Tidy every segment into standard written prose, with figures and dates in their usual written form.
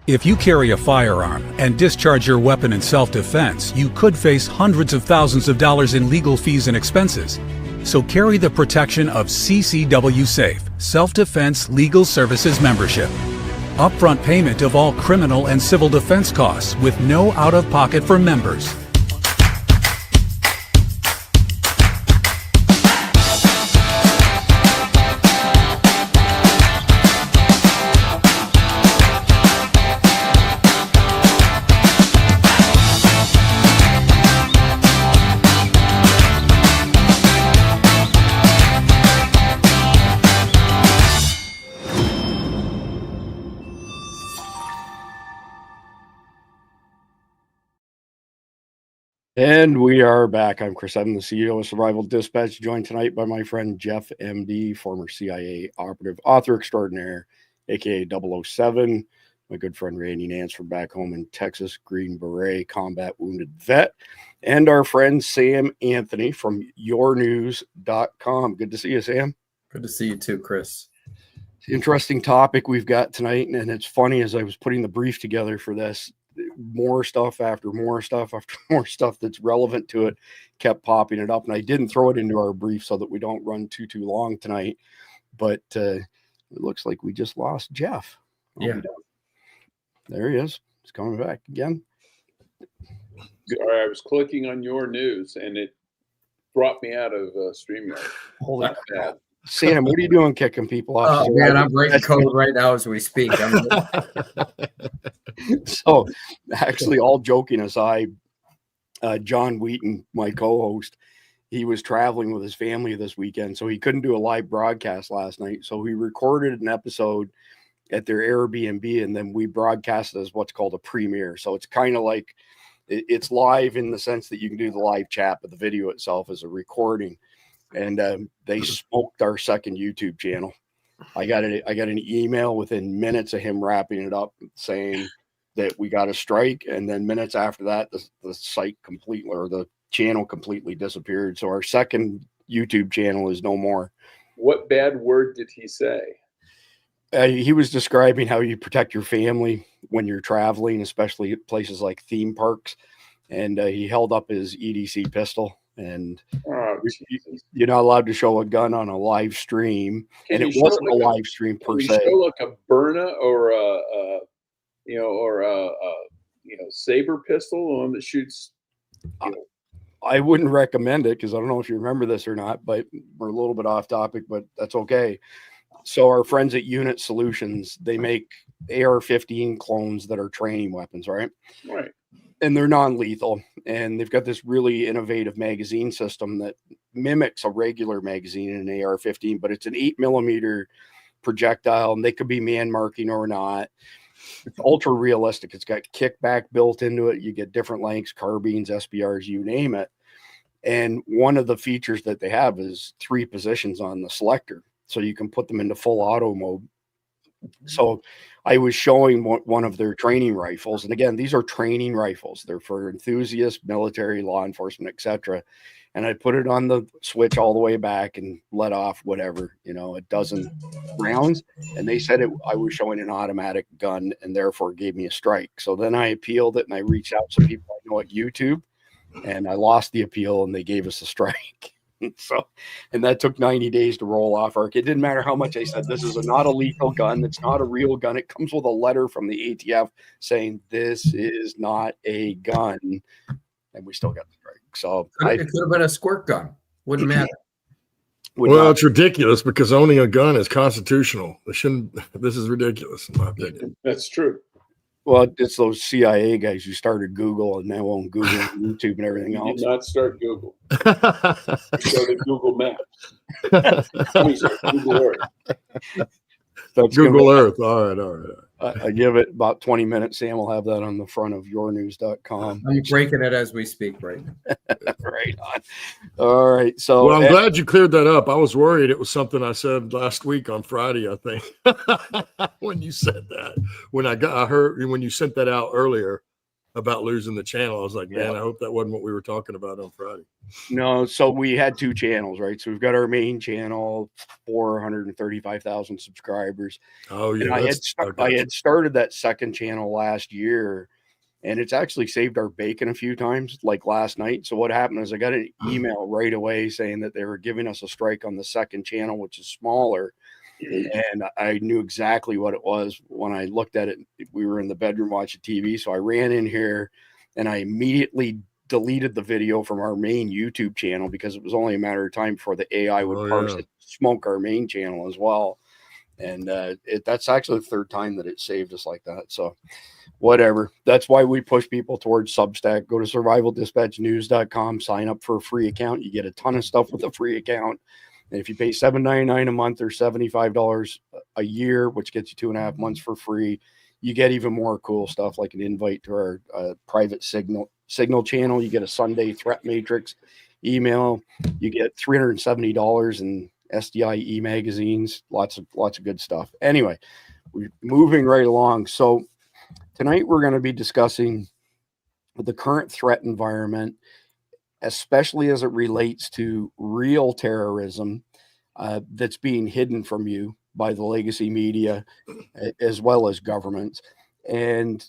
If you carry a firearm and discharge your weapon in self-defense, you could face hundreds of thousands of dollars in legal fees and expenses. So carry the protection of CCW Safe, Self-Defense Legal Services membership. Upfront payment of all criminal and civil defense costs with no out-of-pocket for members. And we are back. I'm Chris. I'm the CEO of Survival Dispatch, joined tonight by my friend Jeff, MD, former CIA operative, author extraordinaire, aka 007. My good friend Randy Nance from back home in Texas, Green Beret, combat wounded vet. And our friend Sam Anthony from yournews.com. Good to see you, Sam. Good to see you too, Chris. Interesting topic we've got tonight. And it's funny, as I was putting the brief together for this, more stuff after more stuff after more stuff that's relevant to it kept popping it up, and I didn't throw it into our brief so that we don't run too long tonight, but it looks like we just lost Jeff. Yeah, there he is. He's coming back again. Sorry, I was clicking on your news and it brought me out of StreamYard. Holy crap. Sam, what are you doing kicking people off? Oh, man, I'm breaking code right now as we speak. So, actually, all joking aside, John Wheaton, my co-host, he was traveling with his family this weekend, so he couldn't do a live broadcast last night. So he recorded an episode at their Airbnb, and then we broadcast it as what's called a premiere. So it's kind of like it's live in the sense that you can do the live chat, but the video itself is a recording. And they smoked our second YouTube channel. I got an email within minutes of him wrapping it up saying that we got a strike, and then minutes after that, the site completely, or the channel completely disappeared. So our second YouTube channel is no more. What bad word did he say? He was describing how you protect your family when you're traveling, especially at places like theme parks. And he held up his EDC pistol. And you're not allowed to show a gun on a live stream, and it wasn't a live stream per se. Show like a Berna or a saber pistol, one that shoots. I wouldn't recommend it because I don't know if you remember this or not, but we're a little bit off topic, but that's okay. So our friends at Unit Solutions, they make AR-15 clones that are training weapons, right? Right. And they're non-lethal, and they've got this really innovative magazine system that mimics a regular magazine in an AR-15, but it's an 8mm projectile, and they could be man marking or not. It's ultra realistic. It's got kickback built into it. You get different lengths, carbines, SBRs, you name it. And one of the features that they have is 3 positions on the selector, so you can put them into full auto mode. So I was showing one of their training rifles. And again, these are training rifles. They're for enthusiasts, military, law enforcement, etc. And I put it on the switch all the way back and let off whatever, a dozen rounds. And they said I was showing an automatic gun and therefore gave me a strike. So then I appealed it and I reached out to people I know at YouTube, and I lost the appeal and they gave us a strike. And that took 90 days to roll off. It didn't matter how much I said, this is not a lethal gun. It's not a real gun. It comes with a letter from the ATF saying this is not a gun. And we still got the strike. So it could have been a squirt gun. Wouldn't matter. Well, it's ridiculous because owning a gun is constitutional. This is ridiculous, in my opinion. That's true. Well, it's those CIA guys who started Google and now own Google and YouTube and everything else. Did not start Google. Started Google Maps. Google Earth. Google Earth. All right. I give it about 20 minutes. Sam will have that on the front of yournews.com. I'm breaking it as we speak right now. Right on. All right. So, well, I'm glad you cleared that up. I was worried it was something I said last week on Friday, I think, when you said that. When I heard when you sent that out earlier, about losing the channel. I was like, man, Yeah. I hope that wasn't what we were talking about on Friday. No, so we had 2 channels, right? So we've got our main channel, 435,000 subscribers. Oh And yeah, I had started that second channel last year, and it's actually saved our bacon a few times, like last night. So what happened is I got an email right away saying that they were giving us a strike on the second channel, which is smaller. And I knew exactly what it was when I looked at it. We were in the bedroom watching TV. So I ran in here and I immediately deleted the video from our main YouTube channel because it was only a matter of time before the AI would parse it, smoke our main channel as well. And that's actually the third time that it saved us like that. So whatever. That's why we push people towards Substack. Go to survivaldispatchnews.com, sign up for a free account. You get a ton of stuff with a free account. And if you pay $7.99 a month or $75 a year, which gets you 2.5 months for free, you get even more cool stuff like an invite to our private signal channel. You get a Sunday threat matrix email. You get $370 in SDI e-magazines. Lots of good stuff. Anyway, we're moving right along. So tonight we're going to be discussing the current threat environment, especially as it relates to real terrorism that's being hidden from you by the legacy media as well as governments. And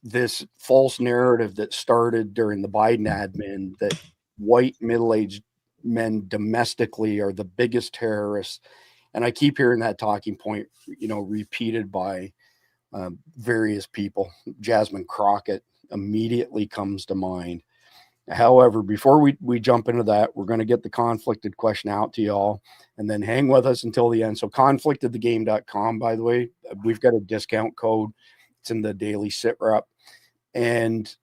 this false narrative that started during the Biden admin that white middle-aged men domestically are the biggest terrorists. And I keep hearing that talking point, repeated by various people. Jasmine Crockett immediately comes to mind. However, before we jump into that, we're going to get the conflicted question out to y'all and then hang with us until the end. So conflictedthegame.com, by the way, we've got a discount code. It's in the daily sit rep. And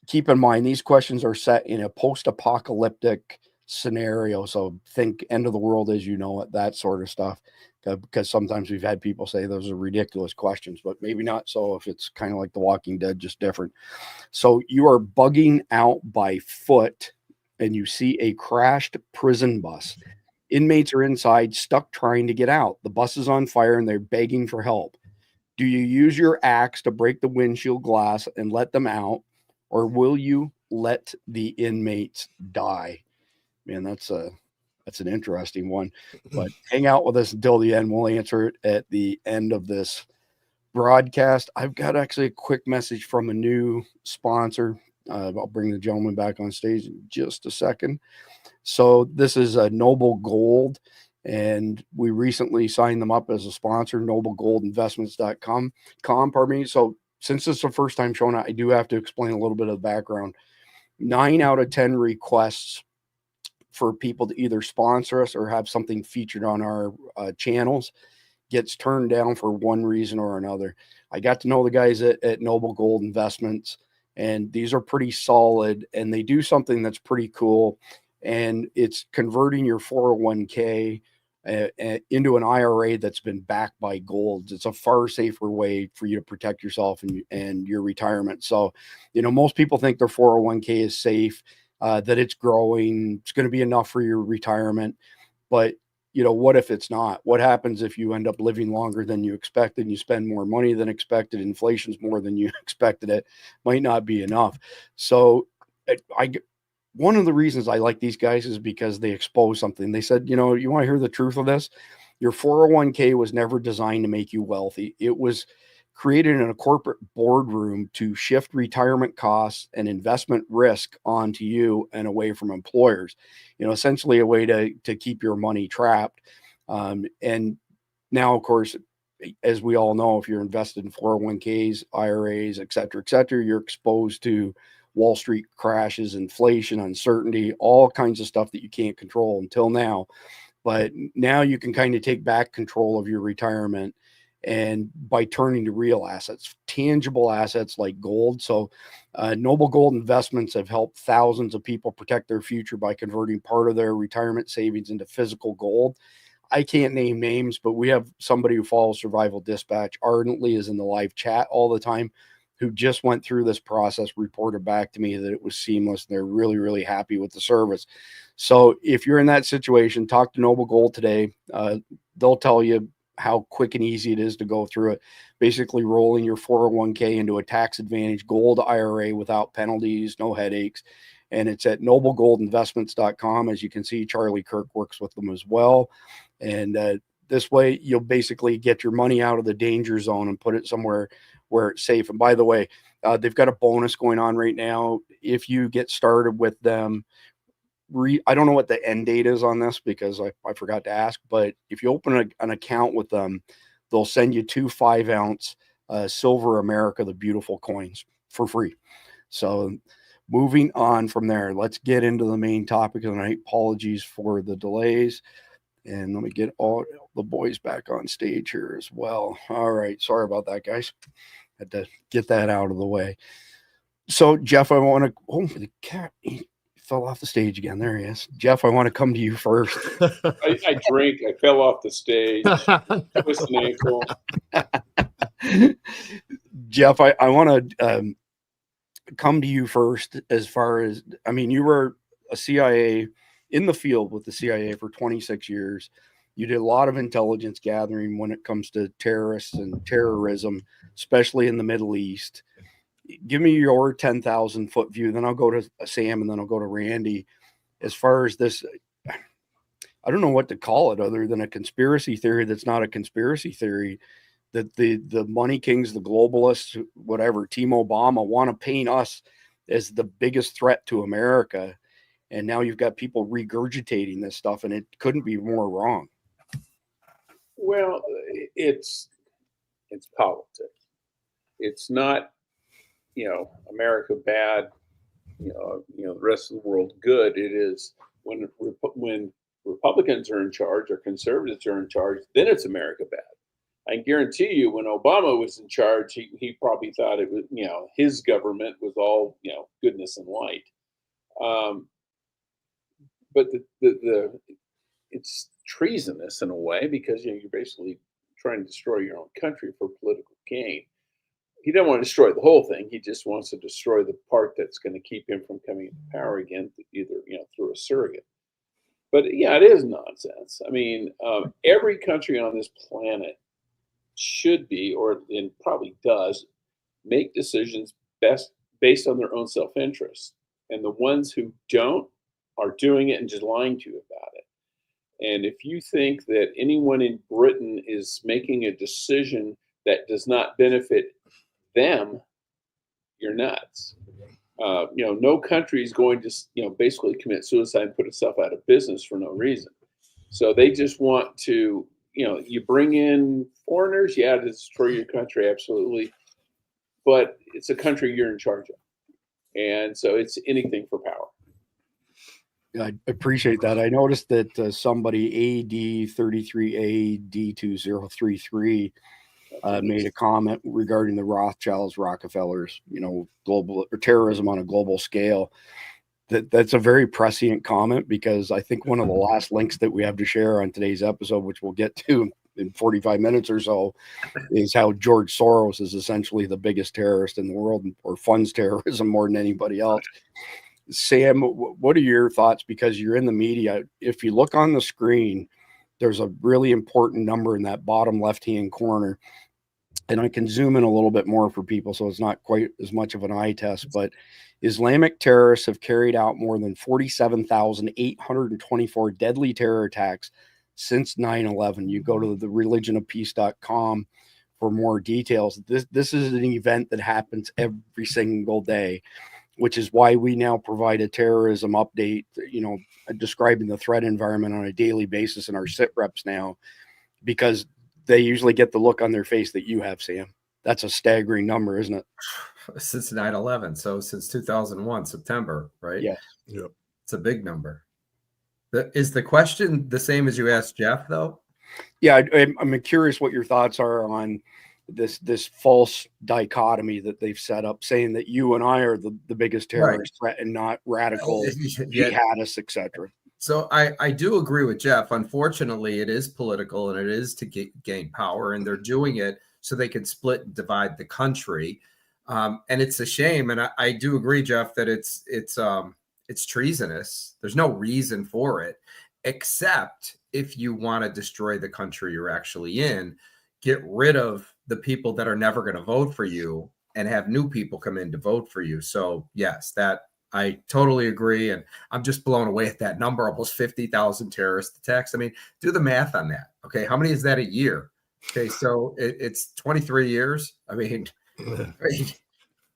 keep in mind, these questions are set in a post-apocalyptic scenario. So think end of the world as you know it, that sort of stuff. Because sometimes we've had people say those are ridiculous questions, but maybe not so if it's kind of like The Walking Dead, just different. So you are bugging out by foot and you see a crashed prison bus. Inmates are inside, stuck trying to get out. The bus is on fire and they're begging for help. Do you use your axe to break the windshield glass and let them out, or will you let the inmates die? Man, that's an interesting one, but hang out with us until the end. We'll answer it at the end of this broadcast. I've got actually a quick message from a new sponsor. I'll bring the gentleman back on stage in just a second. So this is Noble Gold, and we recently signed them up as a sponsor, noblegoldinvestments.com. Pardon me. So since this is the first time showing, I do have to explain a little bit of the background. 9 out of 10 requests for people to either sponsor us or have something featured on our channels gets turned down for one reason or another. I got to know the guys at Noble Gold Investments, and these are pretty solid, and they do something that's pretty cool, and it's converting your 401k into an IRA that's been backed by gold. It's a far safer way for you to protect yourself and your retirement. So, most people think their 401k is safe, that it's growing, it's going to be enough for your retirement. But, what if it's not? What happens if you end up living longer than you expected and you spend more money than expected? Inflation's more than you expected. It might not be enough. So one of the reasons I like these guys is because they expose something. They said, you want to hear the truth of this? Your 401k was never designed to make you wealthy. It was created in a corporate boardroom to shift retirement costs and investment risk onto you and away from employers, essentially a way to keep your money trapped. And now, of course, as we all know, if you're invested in 401ks, IRAs, et cetera, you're exposed to Wall Street crashes, inflation, uncertainty, all kinds of stuff that you can't control until now. But now you can kind of take back control of your retirement, and by turning to real assets, tangible assets like gold. So Noble Gold Investments have helped thousands of people protect their future by converting part of their retirement savings into physical gold. I can't name names, but we have somebody who follows Survival Dispatch ardently, is in the live chat all the time, who just went through this process, reported back to me that it was seamless. And they're really, really happy with the service. So if you're in that situation, talk to Noble Gold today. They'll tell you how quick and easy it is to go through it. Basically rolling your 401k into a tax advantage gold IRA without penalties, no headaches. And it's at noblegoldinvestments.com. As you can see, Charlie Kirk works with them as well. And this way, you'll basically get your money out of the danger zone and put it somewhere where it's safe. And by the way, they've got a bonus going on right now. If you get started with them, I don't know what the end date is on this because I forgot to ask, but if you open an account with them, they'll send you 2 5-ounce Silver America, the beautiful coins for free. So moving on from there, let's get into the main topic of the night. Apologies for the delays. And let me get all the boys back on stage here as well. All right. Sorry about that, guys. Had to get that out of the way. So, Jeff, I want to... Oh, the cat... He fell off the stage again. There he is. Jeff, I want to come to you first. I drink. I fell off the stage. Twist an ankle. Jeff, I want to come to you first as far as... I mean, you were a CIA... in the field with the CIA for 26 years. You did a lot of intelligence gathering when it comes to terrorists and terrorism, especially in the Middle East. Give me your 10,000 foot view. Then I'll go to Sam and then I'll go to Randy. As far as this, I don't know what to call it other than a conspiracy theory that's not a conspiracy theory, that the money kings, the globalists, whatever, Team Obama want to paint us as the biggest threat to America. And now you've got people regurgitating this stuff, and it couldn't be more wrong. Well, it's politics. It's not, America bad, the rest of the world good. It is when Republicans are in charge or conservatives are in charge, then it's America bad. I guarantee you, when Obama was in charge, he probably thought it was, his government was all, goodness and light. But it's treasonous in a way because you're basically trying to destroy your own country for political gain. He doesn't want to destroy the whole thing. He just wants to destroy the part that's going to keep him from coming into power again, either through a surrogate. But yeah, it is nonsense. I mean, every country on this planet should be, and probably does, make decisions best based on their own self-interest. And the ones who don't are doing it and just lying to you about it. And if you think that anyone in Britain is making a decision that does not benefit them, you're nuts. No country is going to, basically commit suicide and put itself out of business for no reason. So they just want to, you bring in foreigners, yeah, to destroy your country, absolutely. But it's a country you're in charge of. And so it's anything for power. I appreciate that. I noticed that somebody AD33AD2033 made a comment regarding the Rothschilds, Rockefellers, global or terrorism on a global scale. That's a very prescient comment because I think one of the last links that we have to share on today's episode, which we'll get to in 45 minutes or so, is how George Soros is essentially the biggest terrorist in the world or funds terrorism more than anybody else. Sam, what are your thoughts? Because you're in the media. If you look on the screen, there's a really important number in that bottom left-hand corner. And I can zoom in a little bit more for people so it's not quite as much of an eye test. But Islamic terrorists have carried out more than 47,824 deadly terror attacks since 9/11. You go to the religionofpeace.com for more details. This is an event that happens every single day, which is why we now provide a terrorism update, describing the threat environment on a daily basis in our sit reps now, because they usually get the look on their face that you have, Sam. That's a staggering number, isn't it? Since 9/11. So since 2001, September, right? Yeah. Yep. It's a big number. Is the question the same as you asked Jeff, though? Yeah, I'm curious what your thoughts are on this false dichotomy that they've set up, saying that you and I are the biggest terrorist threat and not radical jihadists, etc. So I do agree with Jeff. Unfortunately, it is political and it is to gain power, and they're doing it so they can split and divide the country. And it's a shame. And I do agree, Jeff, that it's treasonous. There's no reason for it. except if you want to destroy the country you're actually in, get rid of the people that are never going to vote for you and have new people come in to vote for you. So yes, that I totally agree. And I'm just blown away at that number, almost 50,000 terrorist attacks. I mean, do the math on that. Okay. How many is that a year? Okay. So it's 23 years. I mean,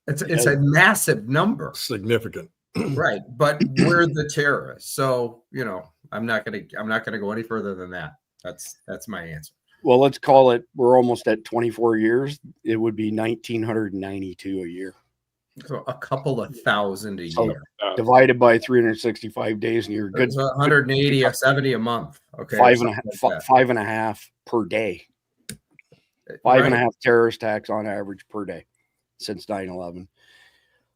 it's a massive number. Significant. Right. But we're the terrorists. So, you know, I'm not going to go any further than that. That's my answer. Well, let's call it, we're almost at 24 years. It would be 1,992 a year. So a couple of thousand a year. Divided by 365 days, and you're good. 180 or 70 a month. Okay. Five and a half per day. Five and a half terrorist attacks on average per day since 9/11.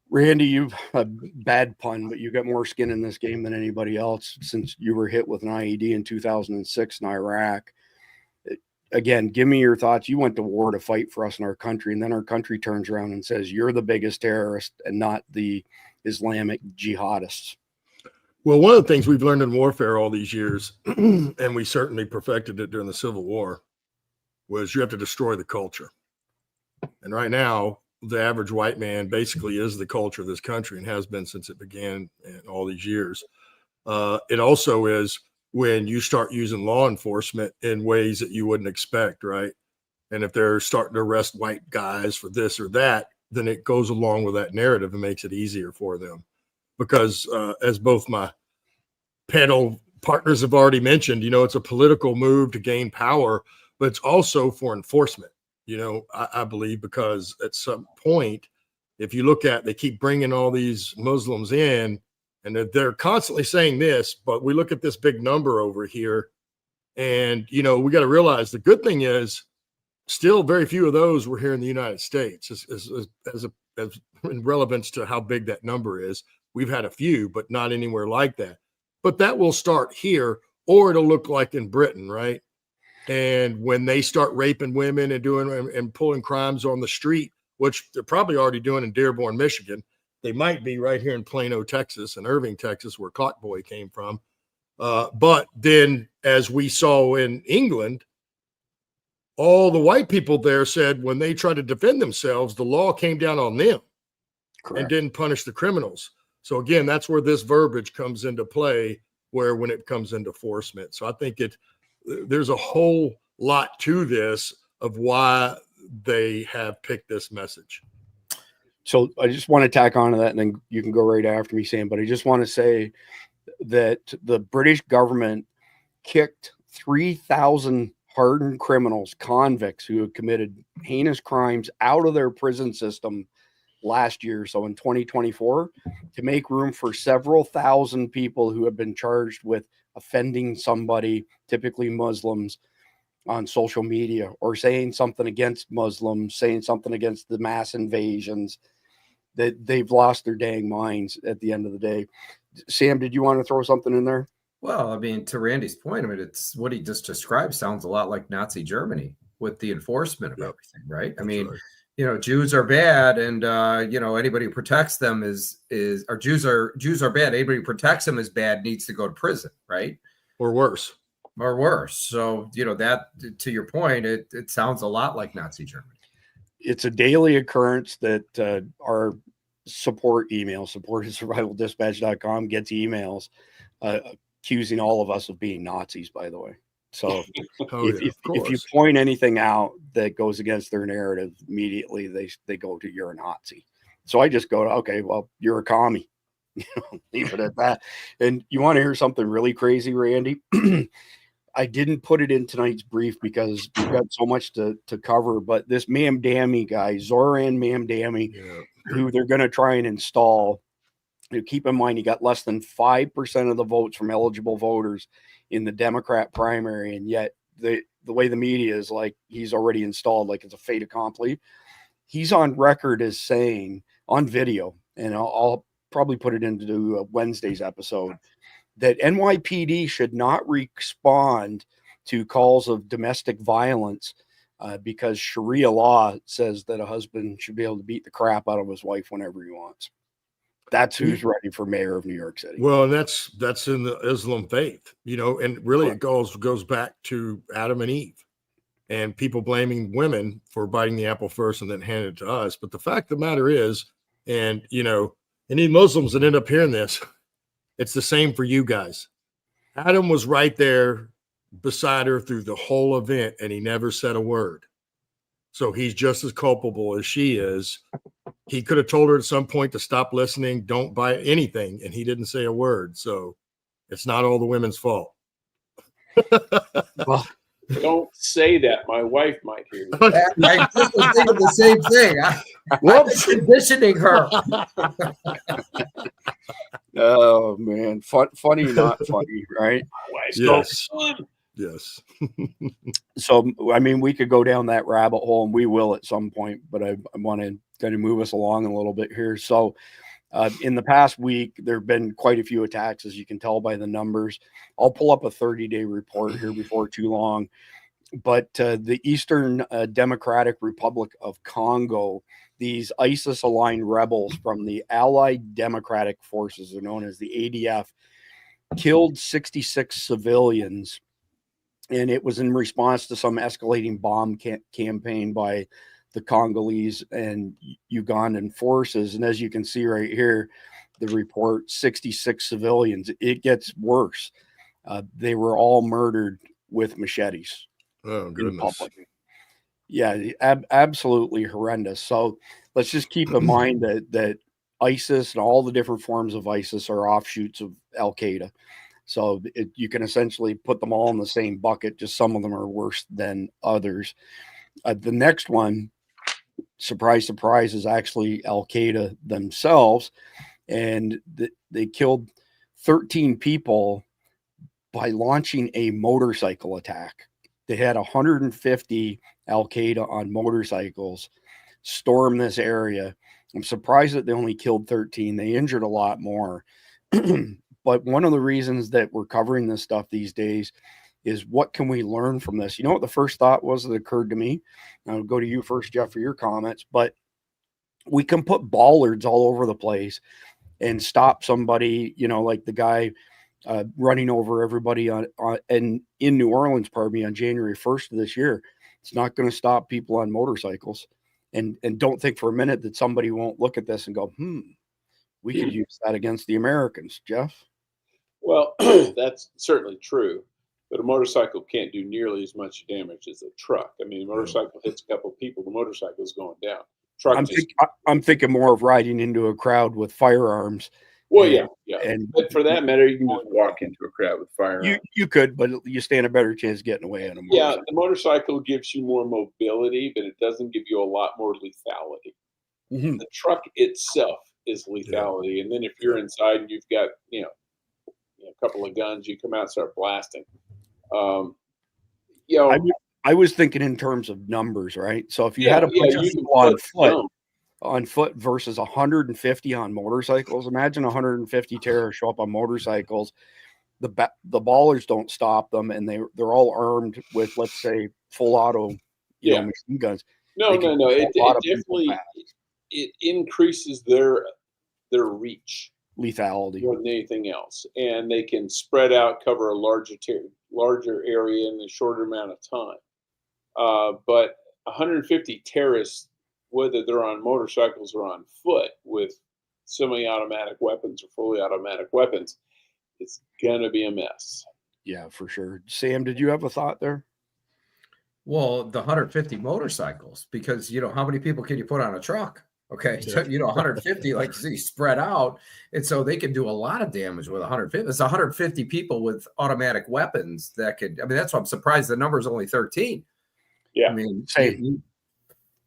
Randy, you've a bad pun, but you got more skin in this game than anybody else since you were hit with an IED in 2006 in Iraq. Again, give me your thoughts. You went to war to fight for us in our country, and then our country turns around and says you're the biggest terrorist and not the Islamic jihadists. Well, one of the things we've learned in warfare all these years, and we certainly perfected it during the Civil War, was you have to destroy the culture. And right now, the average white man basically is the culture of this country and has been since it began in all these years. It also is when you start using law enforcement in ways that you wouldn't expect, right? And if they're starting to arrest white guys for this or that, then it goes along with that narrative and makes it easier for them. Because as both my panel partners have already mentioned, you know, it's a political move to gain power, but it's also for enforcement. You know, I believe, because at some point, if you look at, they keep bringing all these Muslims in, and they're constantly saying this, but we look at this big number over here, and, you know, we got to realize the good thing is still very few of those were here in the United States as in relevance to how big that number is. We've had a few, but not anywhere like that. But that will start here, or it'll look like in Britain, right? And when they start raping women and doing and pulling crimes on the street, which they're probably already doing in Dearborn, Michigan, they might be right here in Plano, Texas, and Irving, Texas, where Clock Boy came from. But then, as we saw in England, all the white people there said when they tried to defend themselves, the law came down on them. Correct. And didn't punish the criminals. So again, that's where this verbiage comes into play, where when it comes into enforcement. So I think there's a whole lot to this of why they have picked this message. So I just want to tack on to that, and then you can go right after me, Sam. But I just want to say that the British government kicked 3,000 hardened criminals, convicts who had committed heinous crimes out of their prison system last year. So in 2024, to make room for several thousand people who have been charged with offending somebody, typically Muslims, on social media, or saying something against Muslims, saying something against the mass invasions, that they've lost their dang minds at the end of the day. Sam, did you want to throw something in there? Well, I mean, to Randy's point, I mean, it's what he just described sounds a lot like Nazi Germany with the enforcement of everything, right? I mean, right. You know, Jews are bad, and you know, anybody who protects them or Jews are bad. Anybody who protects them is bad, needs to go to prison, right? Or worse. So, you know, that, to your point, it sounds a lot like Nazi Germany. It's a daily occurrence that our support email, support@survivaldispatch.com, gets emails accusing all of us of being Nazis, by the way. So if you point anything out that goes against their narrative, immediately they go to, you're a Nazi. So I just go to, okay, well, you're a commie. Leave it at that. And you want to hear something really crazy, Randy? I didn't put it in tonight's brief because we've got so much to cover, but this Mamdani guy, Zoran Mamdani, who they're going to try and install, keep in mind, he got less than 5% of the votes from eligible voters in the Democrat primary, and yet the way the media is like, he's already installed, like it's a fait accompli. He's on record as saying on video, and I'll probably put it into Wednesday's episode, that NYPD should not respond to calls of domestic violence because Sharia law says that a husband should be able to beat the crap out of his wife whenever he wants. That's who's ready for mayor of New York City. Well, and that's in the Islam faith, you know, and really it goes back to Adam and Eve and people blaming women for biting the apple first and then handing it to us. But the fact of the matter is, and you know, any Muslims that end up hearing this, it's the same for you guys. Adam was right there beside her through the whole event and he never said a word. So he's just as culpable as she is. He could have told her at some point to stop listening, don't buy anything, and he didn't say a word. So it's not all the women's fault. Well, Don't say that. My wife might hear you. I just was thinking the same thing. I'm conditioning her. oh man, funny, not funny, right? Yes. Yes. So, I mean, we could go down that rabbit hole, and we will at some point, but I want to kind of move us along a little bit here. So, in the past week, there have been quite a few attacks, as you can tell by the numbers. I'll pull up a 30-day report here before too long. But the Eastern Democratic Republic of Congo, these ISIS-aligned rebels from the Allied Democratic Forces, are known as the ADF, killed 66 civilians. And it was in response to some escalating bomb campaign by the Congolese and Ugandan forces. And as you can see right here, the report, 66 civilians. It gets worse. They were all murdered with machetes. Oh, goodness. Yeah, absolutely horrendous. So let's just keep in mind that ISIS and all the different forms of ISIS are offshoots of Al-Qaeda. So you can essentially put them all in the same bucket. Just some of them are worse than others. The next one, surprise, surprise, is actually Al-Qaeda themselves. And they killed 13 people by launching a motorcycle attack. They had 150 Al-Qaeda on motorcycles storm this area. I'm surprised that they only killed 13. They injured a lot more. But one of the reasons that we're covering this stuff these days is what can we learn from this? You know what the first thought was that occurred to me? I'll go to you first, Jeff, for your comments. But we can put bollards all over the place and stop somebody, you know, like the guy running over everybody in New Orleans, on January 1st of this year. It's not going to stop people on motorcycles. And don't think for a minute that somebody won't look at this and go, we could use that against the Americans, Jeff. Well, that's certainly true, but a motorcycle can't do nearly as much damage as a truck. I mean, a motorcycle hits a couple of people, the motorcycle's going down. I'm thinking more of riding into a crowd with firearms. Well, yeah. But for that matter, you can just walk into a crowd with firearms. You could, but you stand a better chance getting away on a motorcycle. Yeah, the motorcycle gives you more mobility, but it doesn't give you a lot more lethality. Mm-hmm. The truck itself is lethality, and then if you're inside and you've got a couple of guns, you come out and start blasting. I was thinking in terms of numbers, right? So if you had a bunch of people on foot versus 150 on motorcycles, imagine 150 terrorists show up on motorcycles. The ballers don't stop them, and they're all armed with, let's say, full auto machine guns. No. It definitely increases their reach, lethality more than anything else, and they can spread out, cover a larger area in a shorter amount of time. But 150 terrorists, whether they're on motorcycles or on foot with semi-automatic weapons or fully automatic weapons, it's gonna be a mess. Yeah, for sure. Sam, did you have a thought there? Well, the 150 motorcycles, because how many people can you put on a truck? Okay, so 150, like you see, spread out, and so they can do a lot of damage with 150. It's 150 people with automatic weapons that could. I mean, that's why I'm surprised the number is only 13. Yeah, I mean,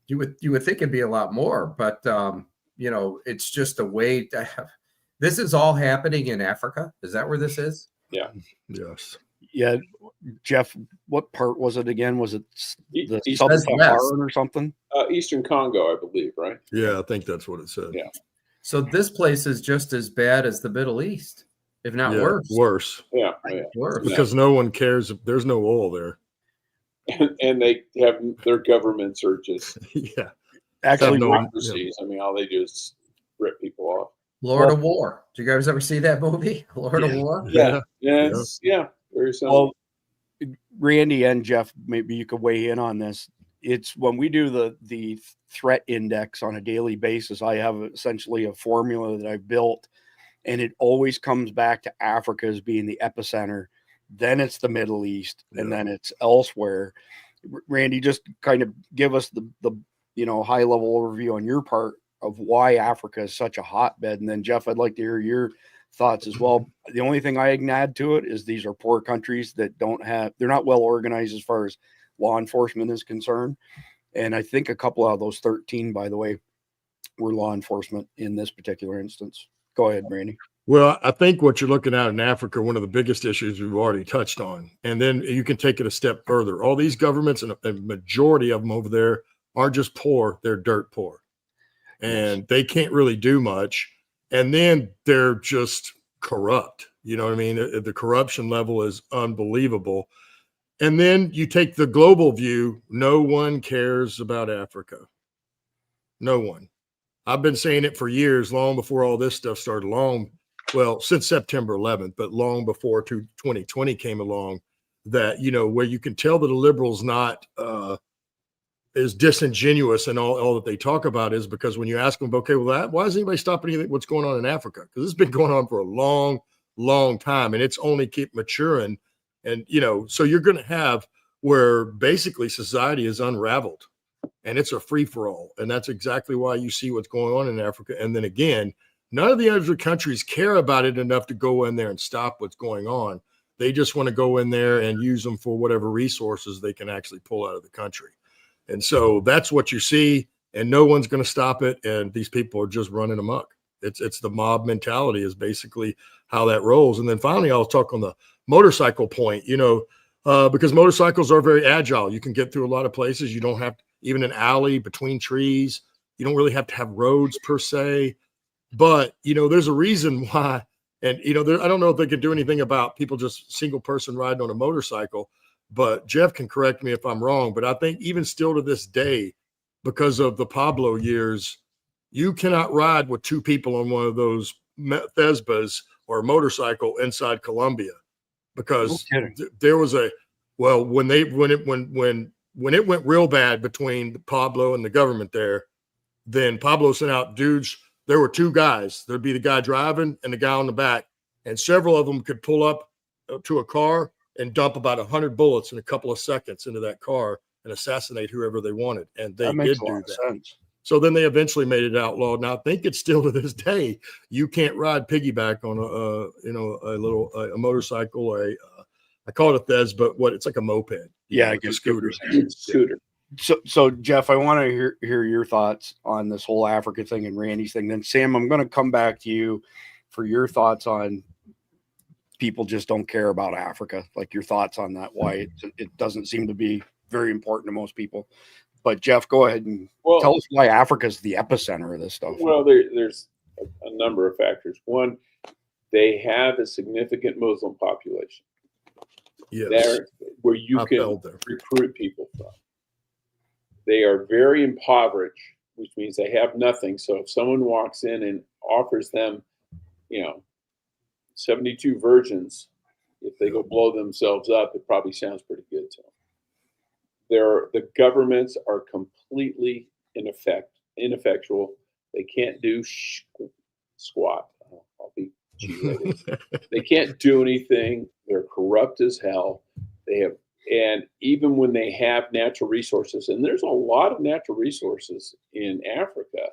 you would think it'd be a lot more, but it's just a way to have. This is all happening in Africa. Is that where this is? Yeah. Yes. Yeah, Jeff, what part was it again? Was it the Southern or something? Eastern Congo, I believe, right? Yeah, I think that's what it said. Yeah. So this place is just as bad as the Middle East, if not worse. Worse. Yeah. Worse. Because no one cares. There's no oil there. And they have their governments are just actually democracies. I mean, all they do is rip people off. Lord of War. Did you guys ever see that movie, Lord of War? Yeah. Very similar. Well, Randy and Jeff, maybe you could weigh in on this. It's when we do the threat index on a daily basis, I have essentially a formula that I've built, and it always comes back to Africa as being the epicenter. Then it's the Middle East, and then it's elsewhere. Randy, just kind of give us the high level overview on your part of why Africa is such a hotbed. And then Jeff, I'd like to hear your thoughts as well. The only thing I can add to it is these are poor countries that they're not well organized as far as law enforcement is concerned. And I think a couple out of those 13, by the way, were law enforcement in this particular instance. Go ahead, Randy. Well, I think what you're looking at in Africa, one of the biggest issues we've already touched on, and then you can take it a step further. All these governments, and a majority of them over there, aren't just poor, they're dirt poor. And they can't really do much. And then they're just corrupt. You know what I mean? The corruption level is unbelievable. And then you take the global view, no one cares about Africa. No one. I've been saying it for years, long before all this stuff started, since September 11th, but long before 2020 came along, that, where you can tell that the liberals not is disingenuous, and all that they talk about is because when you ask them, okay, well, why does anybody stop anything what's going on in Africa? Because it's been going on for a long, long time, and it's only keep maturing. And, so you're going to have where basically society is unraveled and it's a free for all. And that's exactly why you see what's going on in Africa. And then again, none of the other countries care about it enough to go in there and stop what's going on. They just want to go in there and use them for whatever resources they can actually pull out of the country. And so that's what you see, and no one's going to stop it. And these people are just running amok. It's the mob mentality is basically how that rolls. And then finally, I'll talk on the motorcycle point, because motorcycles are very agile. You can get through a lot of places. You don't have even an alley between trees. You don't really have to have roads per se. But, there's a reason why. And, I don't know if they could do anything about people just single person riding on a motorcycle. But Jeff can correct me if I'm wrong. But I think even still to this day, because of the Pablo years, you cannot ride with two people on one of those Thesbas or a motorcycle inside Colombia, because there was when it went real bad between Pablo and the government there, then Pablo sent out dudes. There were two guys. There'd be the guy driving and the guy on the back, and several of them could pull up to a car and dump about 100 bullets in a couple of seconds into that car and assassinate whoever they wanted. And they did do that. Sense. So then they eventually made it outlawed. Now I think it's still to this day, you can't ride piggyback on a motorcycle, I call it a Thez, but it's like a moped. Yeah, I guess scooter. So Jeff, I want to hear your thoughts on this whole Africa thing and Randy's thing. Then Sam, I'm going to come back to you for your thoughts on people just don't care about Africa, like your thoughts on that, why it doesn't seem to be very important to most people. But Jeff, go ahead and tell us why Africa is the epicenter of this stuff. Well, there's a number of factors. One, they have a significant Muslim population. Yes. There, where you can recruit people from. They are very impoverished, which means they have nothing. So if someone walks in and offers them, 72 virgins, if they go blow themselves up, it probably sounds pretty good to them. The governments are completely ineffectual. They can't do squat. I'll be G-rated. They can't do anything. They're corrupt as hell. And even when they have natural resources, and there's a lot of natural resources in Africa,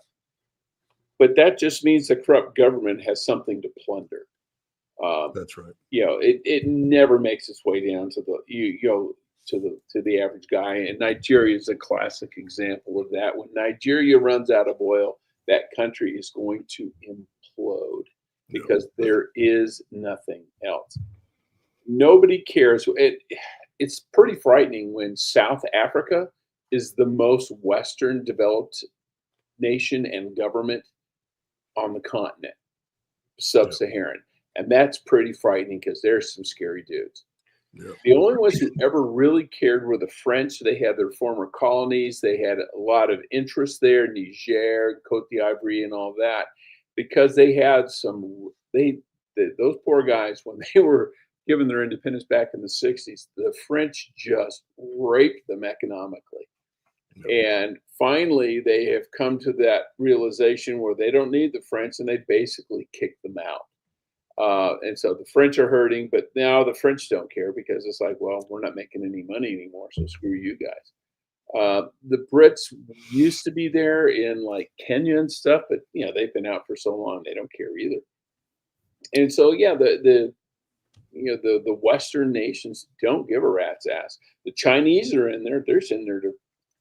but that just means the corrupt government has something to plunder. That's right. It never makes its way down to the average guy. And Nigeria is a classic example of that. When Nigeria runs out of oil, that country is going to implode because there is nothing else. Nobody cares. It's pretty frightening when South Africa is the most Western developed nation and government on the continent, sub-Saharan. And that's pretty frightening because there's some scary dudes. Yeah. The only ones who ever really cared were the French. They had their former colonies. They had a lot of interest there, Niger, Côte d'Ivoire, and all that. because they had those poor guys, when they were given their independence back in the 60s, the French just raped them economically. And finally, they have come to that realization where they don't need the French, and they basically kick them out. And so the French are hurting, but now the French don't care because it's like, well, we're not making any money anymore, so screw you guys. The Brits used to be there in like Kenya and stuff, but they've been out for so long they don't care either. And so the Western nations don't give a rat's ass. The Chinese are in there; they're sitting there to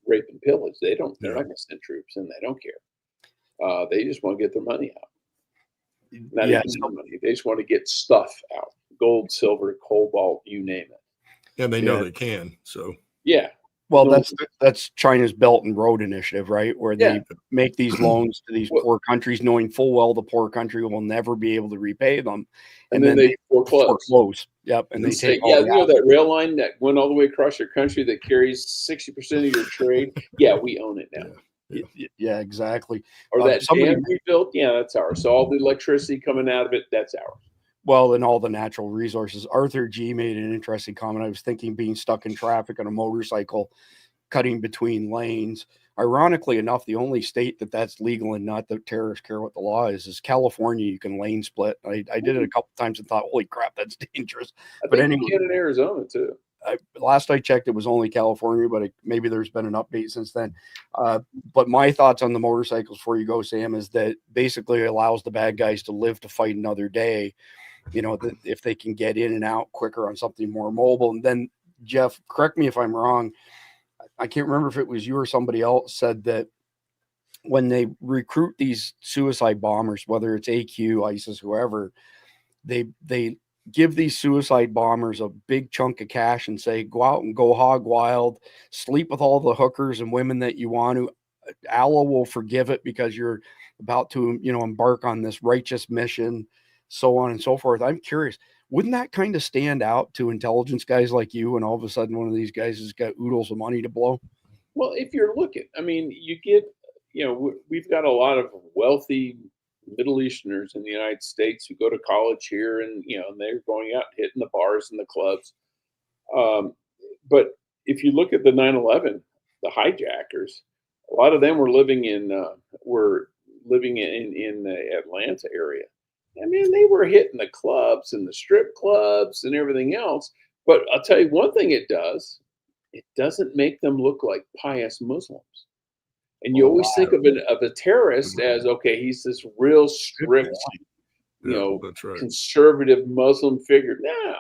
rape and pillage. They're not going to send troops in. They don't care. They just want to get their money out. Not even their money. They just want to get stuff out: gold, silver, cobalt, you name it. And they know they can. So well, that's China's Belt and Road Initiative, right? Where they make these loans to these poor countries, knowing full well the poor country will never be able to repay them, and then they foreclose. Yep, and they take that rail line that went all the way across your country that carries 60% of your trade. Yeah, we own it now. Yeah, exactly. Or that dam we built, that's ours. So all the electricity coming out of it, that's ours. Well, and all the natural resources. Arthur G made an interesting comment. I was thinking being stuck in traffic on a motorcycle, cutting between lanes. Ironically enough, the only state that's legal and not the terrorists care what the law is California. You can lane split. I did it a couple times and thought, holy crap, that's dangerous. But anyway, you can in Arizona too. Last I checked, it was only California, but maybe there's been an update since then. But my thoughts on the motorcycles before you go, Sam, is that basically allows the bad guys to live to fight another day. If they can get in and out quicker on something more mobile. And then, Jeff, correct me if I'm wrong. I can't remember if it was you or somebody else said that when they recruit these suicide bombers, whether it's AQ, ISIS, whoever, they give these suicide bombers a big chunk of cash and say, go out and go hog wild, sleep with all the hookers and women that you want to. Allah will forgive it because you're about to, embark on this righteous mission, so on and so forth. I'm curious, wouldn't that kind of stand out to intelligence guys like you, and all of a sudden one of these guys has got oodles of money to blow? Well, if you're looking, you get, we've got a lot of wealthy Middle Easterners in the United States who go to college here, and and they're going out hitting the bars and the clubs. But if you look at the 9/11, the hijackers, a lot of them were living in the Atlanta area. They were hitting the clubs and the strip clubs and everything else. But I'll tell you one thing it doesn't make them look like pious Muslims. And you always think of a terrorist as, okay, he's this real strict, that's right, conservative Muslim figure. No,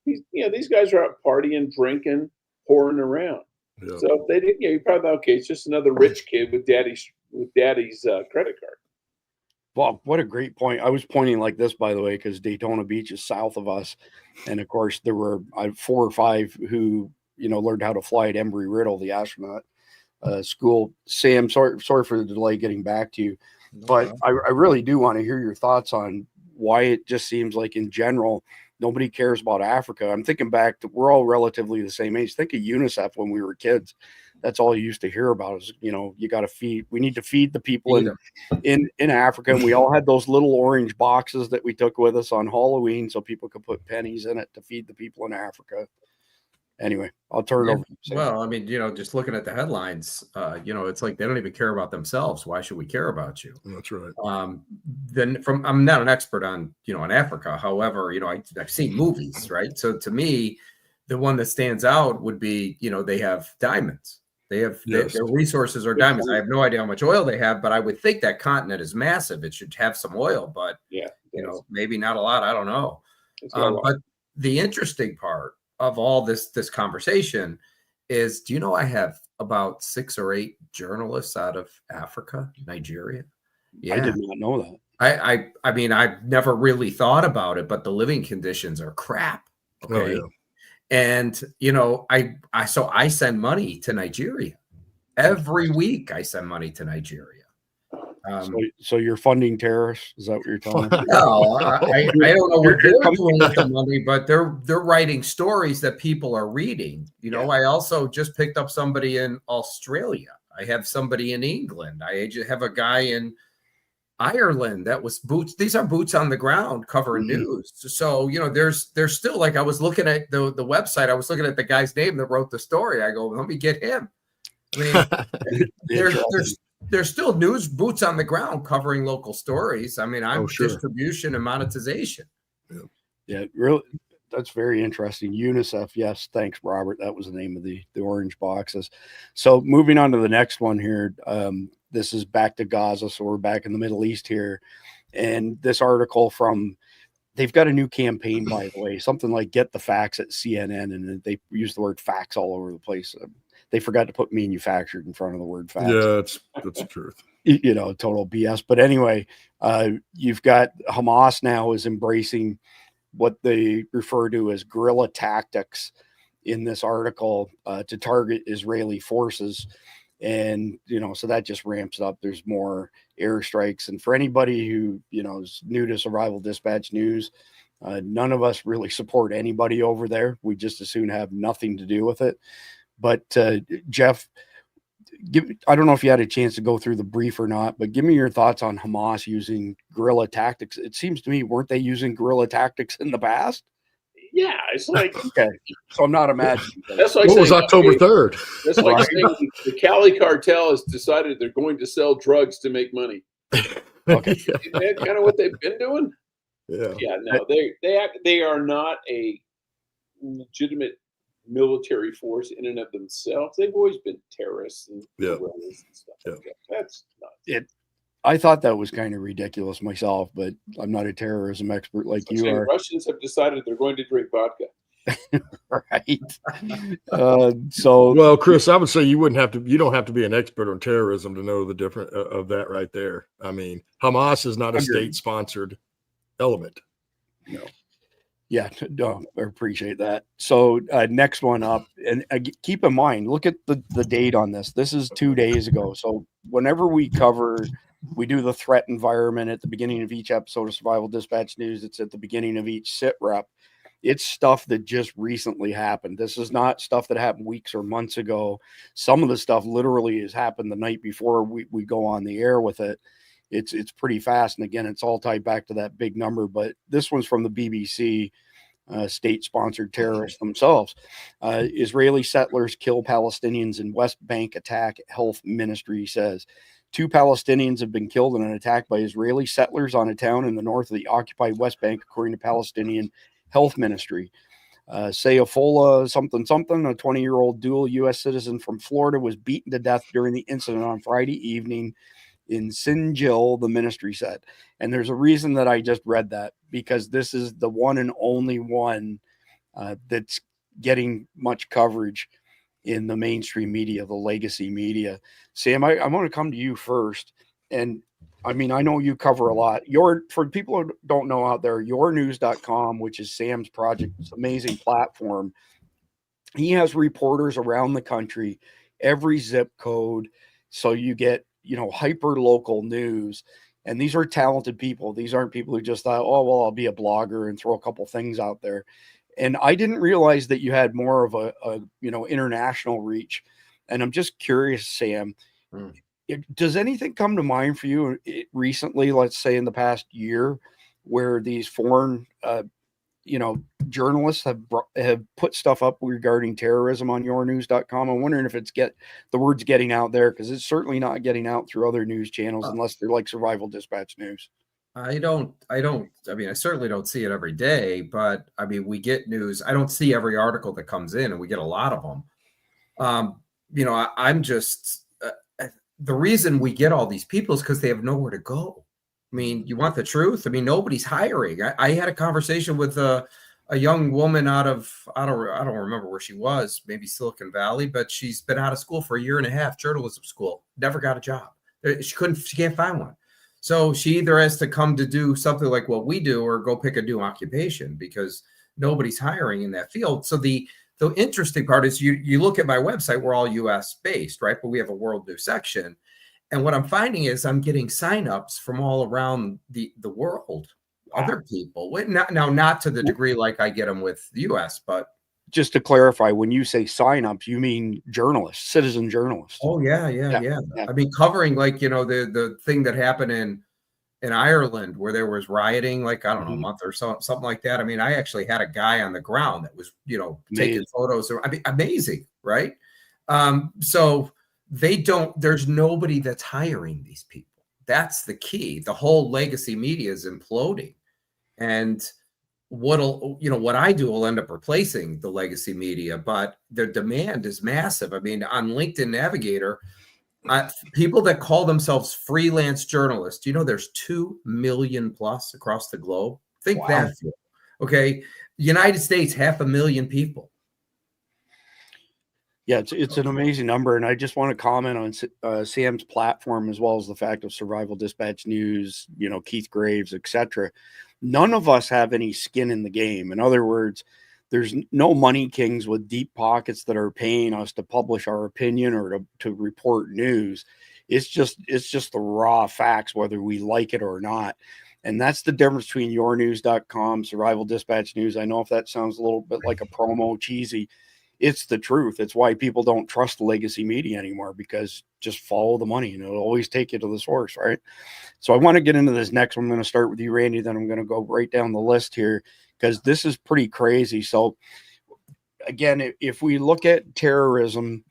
these guys are out partying, drinking, whoring around. Yeah. So if they didn't, you probably thought, okay, it's just another rich kid with daddy's credit card. Well, what a great point. I was pointing like this, by the way, because Daytona Beach is south of us. And of course, there were 4 or 5 who, learned how to fly at Embry-Riddle, the astronaut school. Sam, sorry for the delay getting back to you. But I really do want to hear your thoughts on why it just seems like in general, nobody cares about Africa. I'm thinking back to, we're all relatively the same age. Think of UNICEF when we were kids. That's all you used to hear about is, you got to we need to feed the people in Africa. And we all had those little orange boxes that we took with us on Halloween so people could put pennies in it to feed the people in Africa. Anyway, I'll turn it over. Well, just looking at the headlines, it's like they don't even care about themselves. Why should we care about you? That's right. I'm not an expert on, on Africa. However, I've seen movies, right? So to me, the one that stands out would be, they have diamonds. They have their resources are diamonds. I have no idea how much oil they have, but I would think that continent is massive. It should have some oil, but maybe not a lot. I don't know. But the interesting part of all this conversation is, do you know I have about 6 or 8 journalists out of Africa, Nigeria? Yeah, I did not know that. I've never really thought about it, but the living conditions are crap. Okay. Oh, yeah. And, I send money to Nigeria every week. I send money to Nigeria. So you're funding terrorists? Is that what you're telling me? No, I don't know what they're doing with the money, but they're writing stories that people are reading. I also just picked up somebody in Australia. I have somebody in England. I have a guy in Ireland, that was boots. These are boots on the ground covering news. So, you know, there's still, like, I was looking at the website. I was looking at the guy's name that wrote the story. I go, let me get him. I mean, there's still news boots on the ground covering local stories. I mean, I'm distribution and monetization. Yeah, really. That's very interesting. UNICEF. Yes. Thanks, Robert. That was the name of the orange boxes. So moving on to the next one here. This is back to Gaza. So we're back in the Middle East here. And this article they've got a new campaign, by the way, something like Get the Facts at CNN. And they use the word facts all over the place. They forgot to put manufactured in front of the word facts. Yeah, that's the truth. You know, total BS. But anyway, you've got Hamas now is embracing what they refer to as guerrilla tactics in this article to target Israeli forces. And, you know, so that just ramps up. There's more airstrikes. And for anybody who, you know, is new to Survival Dispatch News, none of us really support anybody over there. We just as soon have nothing to do with it. But Jeff, I don't know if you had a chance to go through the brief or not, but give me your thoughts on Hamas using guerrilla tactics. It seems to me, weren't they using guerrilla tactics in the past? Yeah, it's like okay. So I'm not imagining. That's like what was October 3rd? That's like saying the Cali cartel has decided they're going to sell drugs to make money. Okay, isn't that kind of what they've been doing? Yeah. Yeah. No, they are not a legitimate military force in and of themselves. They've always been terrorists and guerrillas and stuff like that. That's not it. I thought that was kind of ridiculous myself, but I'm not a terrorism expert like you are. Russians have decided they're going to drink vodka. Right. Well, Chris, I would say you don't have to be an expert on terrorism to know the difference of that right there. I mean, Hamas is not a state-sponsored element. No. Yeah, no, I appreciate that. So next one up, and keep in mind, look at the date on this. This is 2 days ago. So whenever we do the threat environment at the beginning of each episode of Survival Dispatch News. It's at the beginning of each sit rep. It's stuff that just recently happened. This is not stuff that happened weeks or months ago. Some of the stuff literally has happened the night before we go on the air with it. It's pretty fast. And again, it's all tied back to that big number. But this one's from the BBC, state-sponsored terrorists themselves. Israeli settlers kill Palestinians in West Bank attack, health ministry says. 2 Palestinians have been killed in an attack by Israeli settlers on a town in the north of the occupied West Bank, according to Palestinian health ministry. Sayafola something, a 20-year-old dual U.S. citizen from Florida, was beaten to death during the incident on Friday evening in Sinjil, the ministry said. And there's a reason that I just read that, because this is the one and only one that's getting much coverage in the mainstream media, the legacy media. Sam, I want to come to you first. And I mean, I know you cover a lot. For people who don't know out there, yournews.com, which is Sam's project, it's an amazing platform. He has reporters around the country, every zip code. So you get, hyper local news. And these are talented people. These aren't people who just thought, oh, well, I'll be a blogger and throw a couple things out there. And I didn't realize that you had more of a international reach. And I'm just curious, Sam, does anything come to mind for you recently, let's say in the past year, where these foreign, journalists have put stuff up regarding terrorism on yournews.com? I'm wondering if the word's getting out there, because it's certainly not getting out through other news channels unless they're like Survival Dispatch News. I certainly don't see it every day, but we get news. I don't see every article that comes in, and we get a lot of them. I'm just, the reason we get all these people is because they have nowhere to go. You want the truth? Nobody's hiring. I had a conversation with a young woman out of, I don't remember where she was, maybe Silicon Valley, but she's been out of school for 1.5 years, journalism school, never got a job. She can't find one. So she either has to come to do something like what we do, or go pick a new occupation, because nobody's hiring in that field. So the interesting part is you look at my website, we're all US based, right? But we have a world news section. And what I'm finding is I'm getting signups from all around the world, other people. Not to the degree like I get them with the US, but. Just to clarify, when you say signups, you mean journalists, citizen journalists. Oh, yeah. Covering the thing that happened in in Ireland where there was rioting, like, I don't know, a Mhm. month or so, something like that. I mean, I actually had a guy on the ground that was, taking Amazing. photos. I mean, amazing, right? So there's nobody that's hiring these people. That's the key. The whole legacy media is imploding. And what I do will end up replacing the legacy media, but the demand is massive. I mean, on LinkedIn Navigator, people that call themselves freelance journalists, there's 2 million plus across the globe. Think Wow. that. Okay. United States, 500,000 people. Yeah, it's an amazing number, and I just want to comment on Sam's platform as well as the fact of Survival Dispatch News, Keith Graves, etc. None of us have any skin in the game. In other words, there's no money kings with deep pockets that are paying us to publish our opinion or to report news. It's just the raw facts, whether we like it or not. And that's the difference between yournews.com, Survival Dispatch News. I know if that sounds a little bit like a promo, cheesy, it's the truth. It's why people don't trust the legacy media anymore, because just follow the money and it'll always take you to the source, right? So I want to get into this next one. I'm going to start with you, Randy, then I'm going to go right down the list here because this is pretty crazy. So again, if we look at terrorism,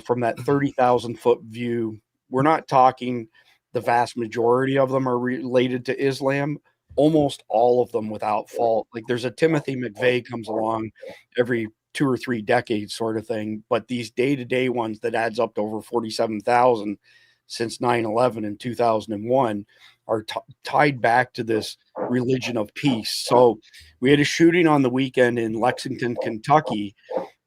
from that 30,000 foot view, we're not talking the vast majority of them are related to Islam. Almost all of them without fault. Like there's a Timothy McVeigh comes along every 2 or 3 decades sort of thing. But these day-to-day ones that adds up to over 47,000 since 9/11 in 2001 are tied back to this religion of peace. So we had a shooting on the weekend in Lexington, Kentucky,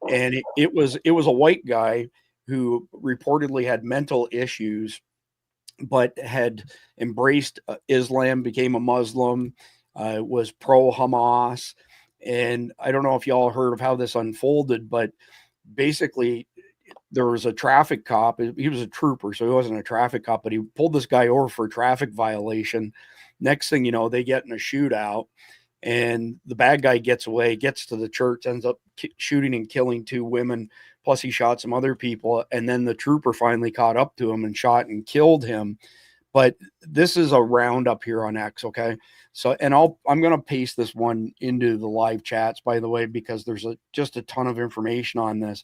and it was a white guy who reportedly had mental issues, but had embraced Islam, became a Muslim, was pro-Hamas. And I don't know if y'all heard of how this unfolded, but basically there was a traffic cop. He was a trooper, so he wasn't a traffic cop, but he pulled this guy over for a traffic violation. Next thing you know, they get in a shootout, and the bad guy gets away, gets to the church, ends up shooting and killing 2 women, plus he shot some other people, and then the trooper finally caught up to him and shot and killed him. But this is a roundup here on X, okay? So, and I'm going to paste this one into the live chats, by the way, because there's just a ton of information on this.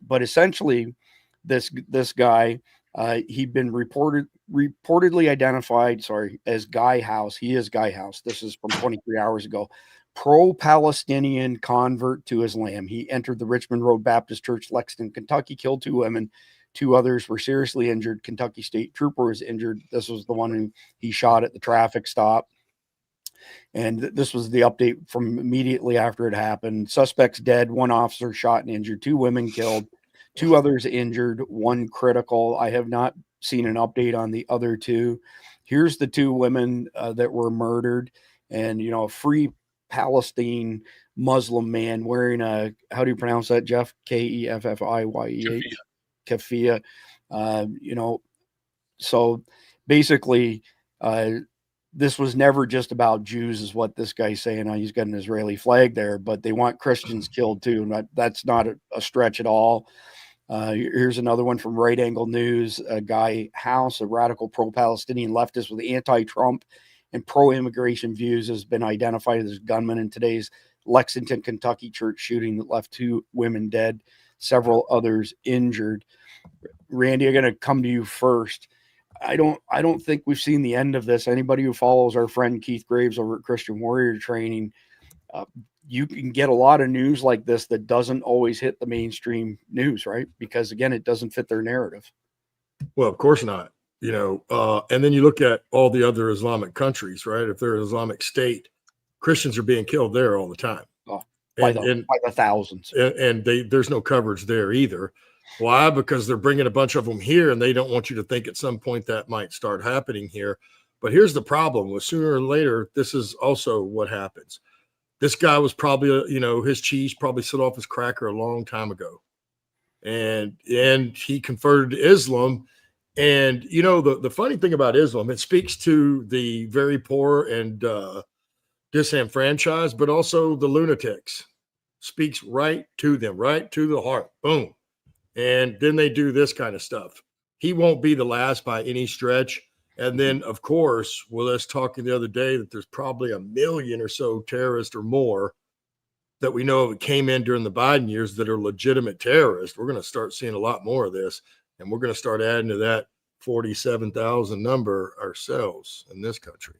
But essentially, this guy, he'd been reportedly identified, as Guy House. He is Guy House. This is from 23 hours ago. Pro-Palestinian convert to Islam. He entered the Richmond Road Baptist Church, Lexington, Kentucky, killed 2 women. 2 others were seriously injured. Kentucky State Trooper was injured. This was the one who he shot at the traffic stop. And this was the update from immediately after it happened. Suspects dead, 1 officer shot and injured, 2 women killed, 2 others injured, 1 critical. I have not seen an update on the other 2. Here's the 2 women that were murdered. And, a free Palestine Muslim man wearing how do you pronounce that, Jeff? Keffieh. Keffiyeh. So basically, this was never just about Jews, is what this guy's saying. He's got an Israeli flag there, but they want Christians killed too. That's not a stretch at all. Here's another one from Right Angle News. Guy House, a radical pro-Palestinian leftist with anti-Trump and pro-immigration views, has been identified as a gunman in today's Lexington, Kentucky church shooting that left 2 women dead, several others injured. Randy, I'm going to come to you first. I don't think we've seen the end of this. Anybody who follows our friend Keith Graves over at Christian Warrior Training, you can get a lot of news like this that doesn't always hit the mainstream news, right? Because again, it doesn't fit their narrative. Well, of course not. And then you look at all the other Islamic countries, right? If they're an Islamic state, Christians are being killed there all the time. By the thousands. And there's no coverage there either. Why? Because they're bringing a bunch of them here, and they don't want you to think at some point that might start happening here. But here's the problem: with sooner or later, this is also what happens. This guy was probably, his cheese probably set off his cracker a long time ago, and he converted to Islam. And the funny thing about Islam, it speaks to the very poor and disenfranchised, but also the lunatics. Speaks right to them, right to the heart. Boom. And then they do this kind of stuff. He won't be the last by any stretch. And then, of course, with us talking the other day that there's probably 1 million or so terrorists or more that we know of came in during the Biden years that are legitimate terrorists. We're going to start seeing a lot more of this, and we're going to start adding to that 47,000 number ourselves in this country.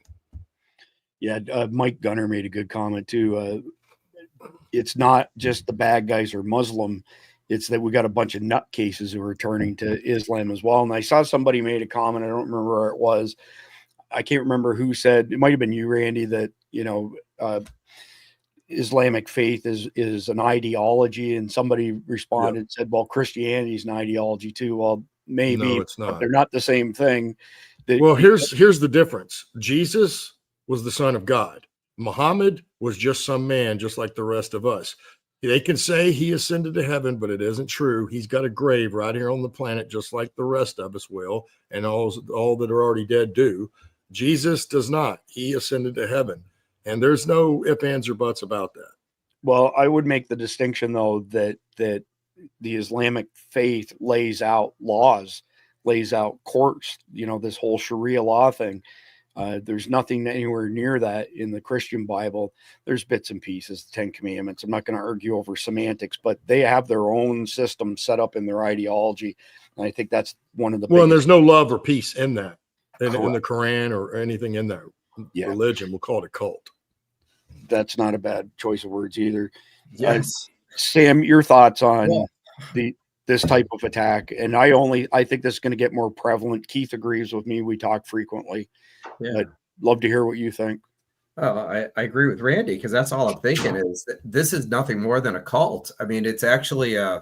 Yeah, Mike Gunner made a good comment too. It's not just the bad guys are Muslim. It's that we got a bunch of nutcases who are turning to Islam as well. And I saw somebody made a comment. I don't remember where it was. I can't remember who said, it might've been you, Randy, that, Islamic faith is an ideology. And somebody responded, said, well, Christianity is an ideology too. Well, maybe, No, it's not. but they're not the same thing. Well, here's the difference. Jesus was the Son of God. Muhammad was just some man, just like the rest of us. They can say he ascended to heaven, but it isn't true. He's got a grave right here on the planet, just like the rest of us will, and all that are already dead do. Jesus does not. He ascended to heaven, and there's no ifs, ands, or buts about that. Well, I would make the distinction, though, that the Islamic faith lays out laws, lays out courts, this whole Sharia law thing. There's nothing anywhere near that in the Christian Bible. There's bits and pieces, the 10 Commandments. I'm not going to argue over semantics, but they have their own system set up in their ideology. And I think that's one of the and there's no love or peace in that, in the Quran or anything in that religion. We'll call it a cult. That's not a bad choice of words either. Yes. Sam, your thoughts on this type of attack? And I think this is going to get more prevalent. Keith agrees with me. We talk frequently. Yeah. I'd love to hear what you think. Well, I agree with Randy, because that's all I'm thinking is that this is nothing more than a cult. I mean, it's actually I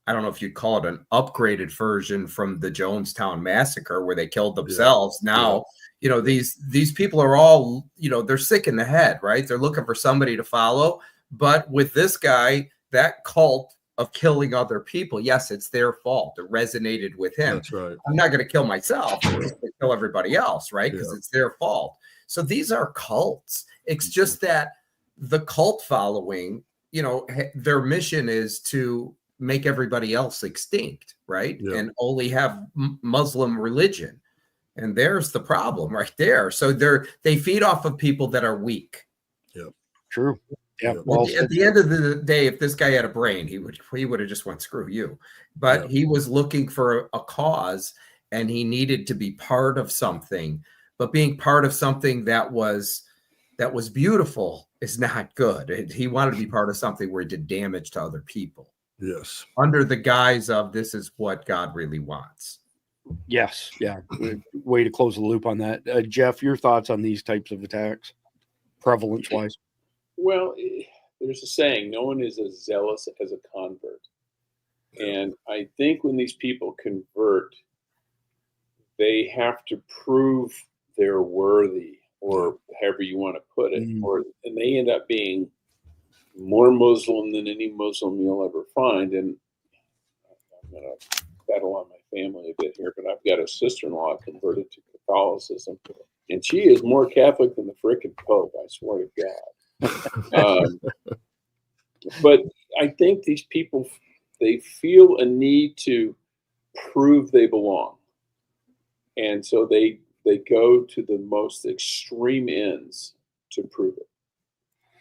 don't know if you'd call it an upgraded version from the Jonestown massacre where they killed themselves. Now, these people are all, they're sick in the head, right? They're looking for somebody to follow. But with this guy, that cult of killing other people, yes, it's their fault. It resonated with him. That's right. I'm not going to kill myself. I'm going to kill everybody else, right? Because it's their fault. So these are cults. It's just that the cult following, their mission is to make everybody else extinct, right? Yeah. And only have Muslim religion. And there's the problem right there. So they feed off of people that are weak. Yeah. True. Yeah. Well, at the end of the day, if this guy had a brain, he would have just went, screw you. But he was looking for a cause, and he needed to be part of something. But being part of something that was beautiful is not good. He wanted to be part of something where he did damage to other people. Yes. Under the guise of this is what God really wants. Yes. Yeah. Way to close the loop on that. Jeff, your thoughts on these types of attacks, prevalence wise? Well, there's a saying, no one is as zealous as a convert. And I think when these people convert, they have to prove they're worthy, or however you want to put it, and they end up being more Muslim than any Muslim you'll ever find. And I'm going to battle on my family a bit here, but I've got a sister-in-law converted to Catholicism, and she is more Catholic than the frickin' Pope, I swear to God. But I think these people, they feel a need to prove they belong, and so they go to the most extreme ends to prove it.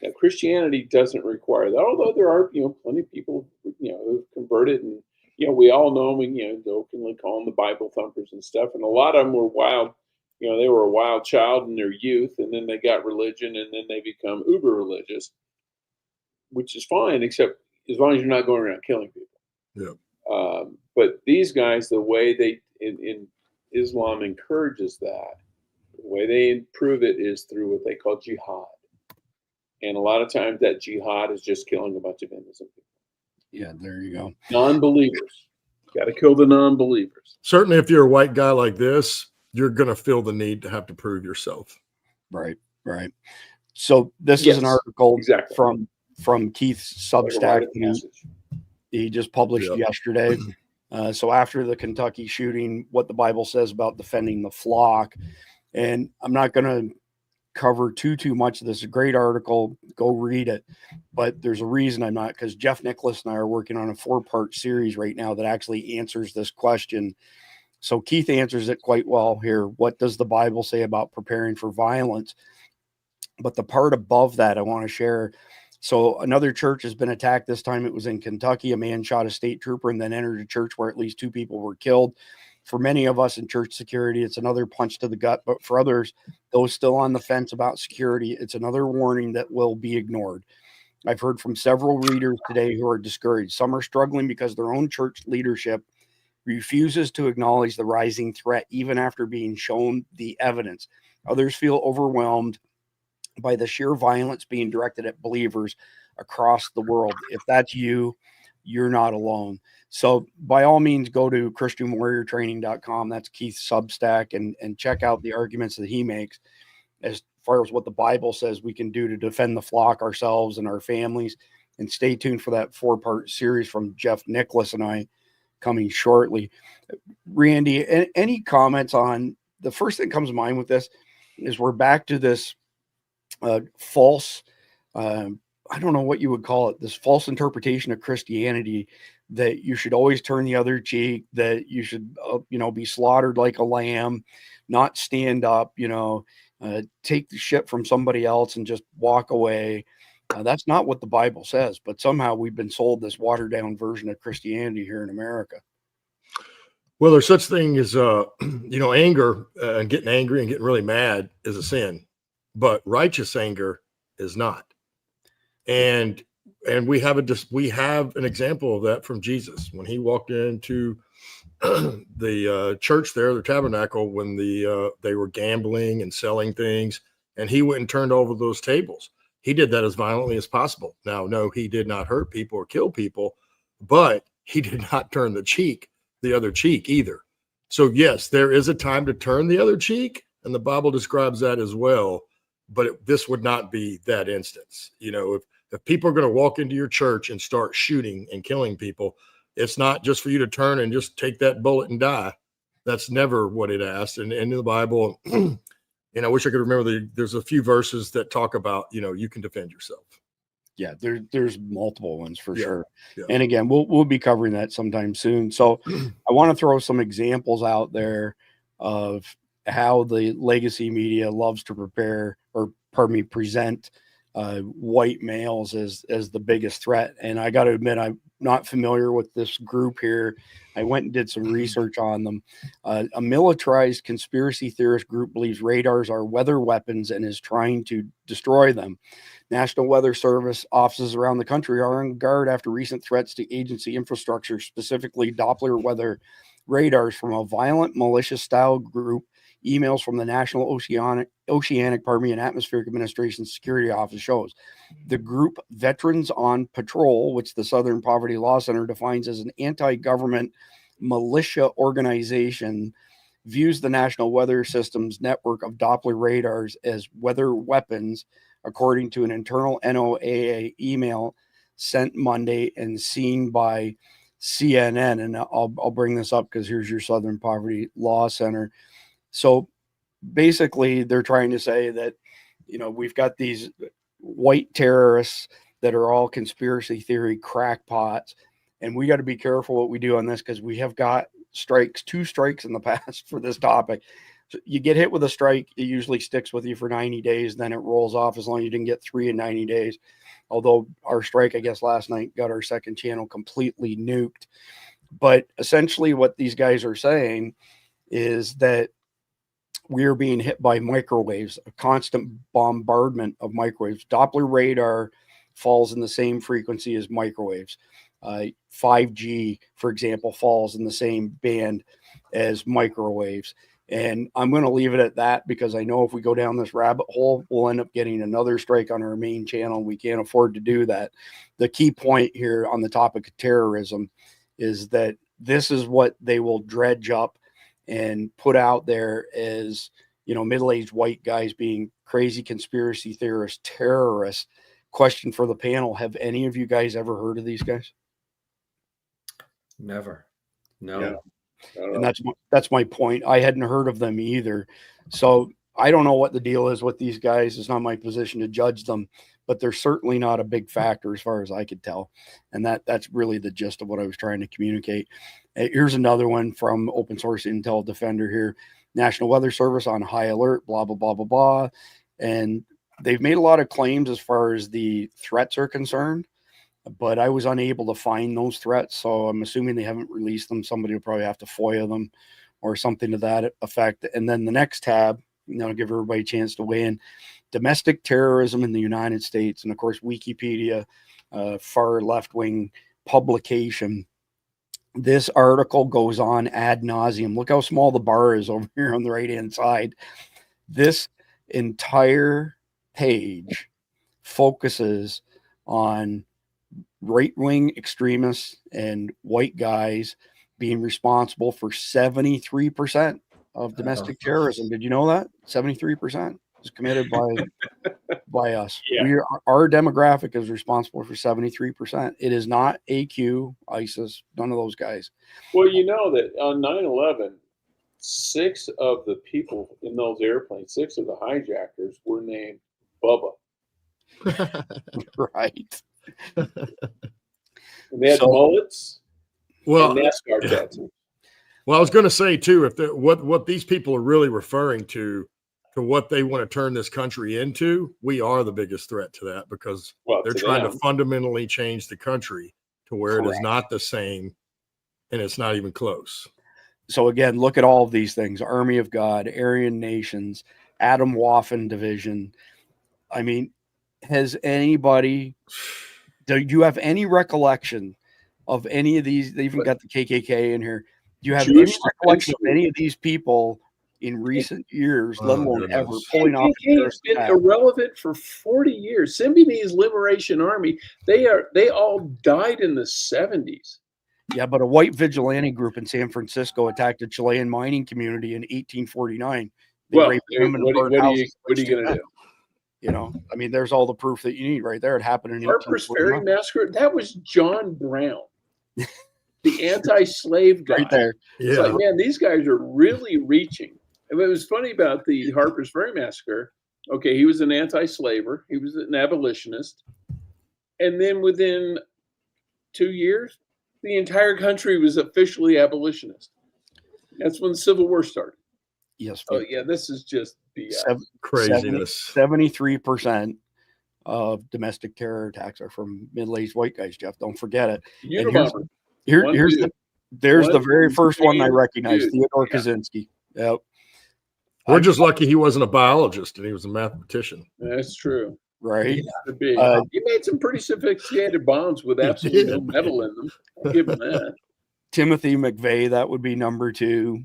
Now, Christianity doesn't require that, although there are plenty of people who've converted, and we all know them, and jokingly call them the Bible thumpers and stuff, and a lot of them were wild. They were a wild child in their youth, and then they got religion, and then they become uber religious, which is fine, except as long as you're not going around killing people. Yeah. But these guys, the way they in Islam encourages that, the way they improve it is through what they call jihad, and a lot of times that jihad is just killing a bunch of innocent people. Yeah, there you go. Non-believers, got to kill the non-believers. Certainly, if you're a white guy like this, you're going to feel the need to have to prove yourself. Right. So this is an article from Keith's Substack. He just published yesterday. So after the Kentucky shooting, what the Bible says about defending the flock. And I'm not going to cover too much of this. It's a great article. Go read it. But there's a reason I'm not, because Jeff Nicholas and I are working on a 4-part series right now that actually answers this question So Keith answers it quite well here. What does the Bible say about preparing for violence? But the part above that I want to share. So another church has been attacked. This time it was in Kentucky. A man shot a state trooper and then entered a church where at least 2 people were killed. For many of us in church security, it's another punch to the gut. But for others, those still on the fence about security, it's another warning that will be ignored. I've heard from several readers today who are discouraged. Some are struggling because their own church leadership refuses to acknowledge the rising threat, even after being shown the evidence. Others feel overwhelmed by the sheer violence being directed at believers across the world. If that's you, you're not alone. So by all means, go to christianwarriortraining.com. That's Keith's Substack, and check out the arguments that he makes as far as what the Bible says we can do to defend the flock, ourselves and our families. And stay tuned for that 4-part series from Jeff Nicholas and I coming shortly. Randy, any comments on the first thing that comes to mind with this is we're back to this false, I don't know what you would call it, this false interpretation of Christianity that you should always turn the other cheek, that you should, be slaughtered like a lamb, not stand up, take the shit from somebody else and just walk away. That's not what the Bible says, but somehow we've been sold this watered down version of Christianity here in America. Well, there's such thing as, anger and getting angry and getting really mad is a sin, but righteous anger is not. And we have an example of that from Jesus when he walked into the church there, the tabernacle, when they were gambling and selling things, and he went and turned over those tables. He did that as violently as possible. Now, no, he did not hurt people or kill people, but he did not turn the other cheek either. So yes, there is a time to turn the other cheek, and the Bible describes that as well. But this would not be that instance. If people are going to walk into your church and start shooting and killing people, it's not just for you to turn and just take that bullet and die. That's never what it asks. And in the Bible, I wish I could remember there's a few verses that talk about, you can defend yourself. Yeah, there's multiple ones for sure. Yeah. And again, we'll be covering that sometime soon. So I want to throw some examples out there of how the legacy media loves to present white males as the biggest threat. And I got to admit, I'm not familiar with this group here. I went and did some research on them. A militarized conspiracy theorist group believes radars are weather weapons and is trying to destroy them. National Weather Service offices around the country are on guard after recent threats to agency infrastructure, specifically Doppler weather radars from a violent malicious style group. Emails from the National Oceanic and Atmospheric Administration Security Office shows the group Veterans on Patrol, which the Southern Poverty Law Center defines as an anti-government militia organization, views the National Weather System's network of Doppler radars as weather weapons, according to an internal NOAA email sent Monday and seen by CNN. And I'll bring this up because here's your Southern Poverty Law Center. So basically, they're trying to say that, we've got these white terrorists that are all conspiracy theory crackpots, and we got to be careful what we do on this because we have got 2 strikes in the past for this topic. So you get hit with a strike, it usually sticks with you for 90 days, then it rolls off as long as you didn't get 3 in 90 days. Although our strike, I guess, last night got our second channel completely nuked. But essentially what these guys are saying is that we're being hit by microwaves, a constant bombardment of microwaves. Doppler radar falls in the same frequency as microwaves. 5G, for example, falls in the same band as microwaves. And I'm going to leave it at that because I know if we go down this rabbit hole, we'll end up getting another strike on our main channel. We can't afford to do that. The key point here on the topic of terrorism is that this is what they will dredge up and put out there as, middle-aged white guys being crazy conspiracy theorists, terrorists. Question for the panel. Have any of you guys ever heard of these guys? Never. No. Yeah. And that's my point. I hadn't heard of them either. So I don't know what the deal is with these guys. It's not my position to judge them. but they're certainly not a big factor as far as I could tell. And that's really the gist of what I was trying to communicate. Here's another one from Open Source Intel Defender here. National Weather Service on high alert, blah, blah, blah, blah, blah. And they've made a lot of claims as far as the threats are concerned, but I was unable to find those threats. So I'm assuming they haven't released them. Somebody will probably have to FOIA them or something to that effect. And then the next tab, give everybody a chance to weigh in. Domestic terrorism in the United States. And of course, Wikipedia, far left-wing publication. This article goes on ad nauseum. Look how small the bar is over here on the right-hand side. This entire page focuses on right-wing extremists and white guys being responsible for 73% of domestic terrorism. Did you know that? 73% is committed by us. Yeah. Our demographic is responsible for 73%. It is not AQ, ISIS, none of those guys. Well, you know that on 9/11, 6 of the people in those airplanes, 6 of the hijackers were named Bubba. Right. And they had mullets Well, and NASCAR tattoos. well, I was going to say too, if what these people are really referring to what they want to turn this country into, we are the biggest threat to that, because they're trying to fundamentally change the country to where it is not the same, and it's not even close. So again, look at all of these things: Army of God, Aryan Nations, Adam Waffen Division. I mean, has anybody? Do you have any recollection of any of these? They even got the KKK in here. Do you have any recollection of any of these people in recent years, let alone ever, pulling off? KKK has been irrelevant for 40 years. Symbionese Liberation Army, they all died in the 70s. Yeah, but a white vigilante group in San Francisco attacked a Chilean mining community in 1849. Well, what are you going to do? I mean, there's all the proof that you need right there. It happened in Harper's Ferry massacre. That was John Brown, the anti-slave guy. Right there. Yeah. It's like, man, these guys are really reaching. And what was funny about the Harper's Ferry massacre, okay, he was an anti-slaver. He was an abolitionist. And then within 2 years, the entire country was officially abolitionist. That's when the Civil War started. Yes. Oh, yeah, this is just BS. Craziness. 73% of domestic terror attacks are from middle-aged white guys, Jeff. Don't forget it. Here's the very first one I recognize, Theodore Kaczynski. Yep. We're just lucky he wasn't a biologist and he was a mathematician. That's true. Right. Yeah, he made some pretty sophisticated bombs with absolutely no metal in them. I'll give him that. Timothy McVeigh, that would be number 2.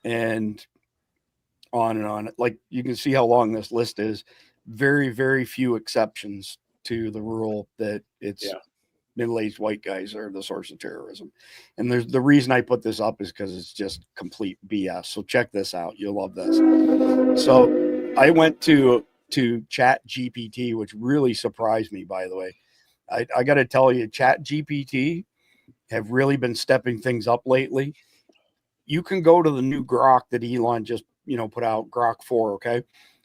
And on and on. Like, you can see how long this list is. Very, very few exceptions to the rule that it's middle-aged white guys are the source of terrorism. And there's the reason I put this up is because it's just complete BS. So check this out. You'll love this. So I went to Chat GPT, which really surprised me, by the way. I got to tell you, Chat GPT have really been stepping things up lately. You can go to the new Grok that Elon just put out, Grok 4, okay?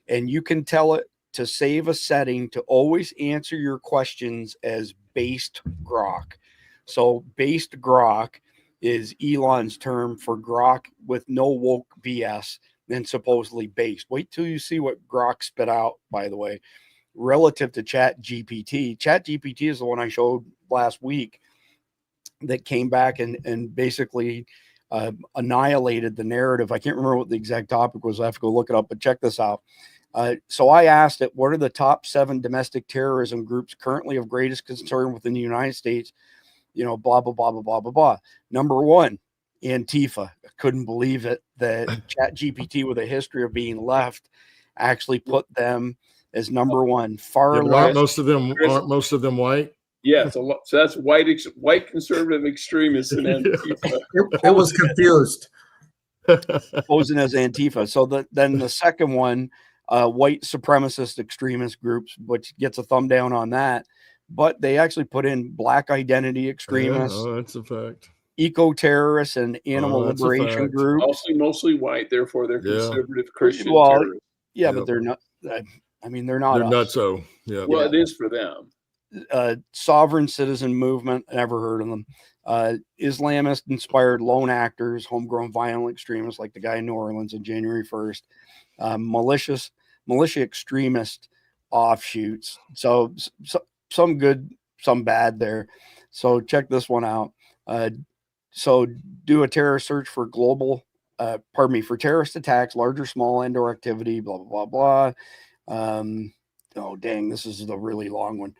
And you can tell it to save a setting to always answer your questions as based Grok. So based Grok is Elon's term for Grok with no woke BS, and supposedly based. Wait till you see what Grok spit out, by the way, relative to Chat GPT. Chat GPT is the one I showed last week that came back and basically annihilated the narrative. I can't remember what the exact topic was. I have to go look it up, but check this out. So I asked it, what are the top 7 domestic terrorism groups currently of greatest concern within the United States? Blah, blah, blah, blah, blah, blah, blah. Number 1, Antifa. I couldn't believe it that ChatGPT, with a history of being left, actually put them as number 1. Far left. Aren't most of them white? Yeah, so that's white conservative extremists and Antifa. It was confused. Posing as Antifa. So then the second one, white supremacist extremist groups, which gets a thumb down on that. But they actually put in black identity extremists. Oh, that's a fact. Eco-terrorists and animal liberation groups. Mostly white, therefore they're conservative Christian well, terrorists. Yeah, but they're not. I mean, they're not They're us. nutso. Yeah. Well, it is for them. Sovereign citizen movement, never heard of them. Islamist inspired lone actors, homegrown violent extremists like the guy in New Orleans on January 1st, militia extremist offshoots. So some good, some bad there. So check this one out. So do a terrorist search for for terrorist attacks, large or small, and/or activity, blah, blah, blah, blah. Oh, dang, this is the really long one.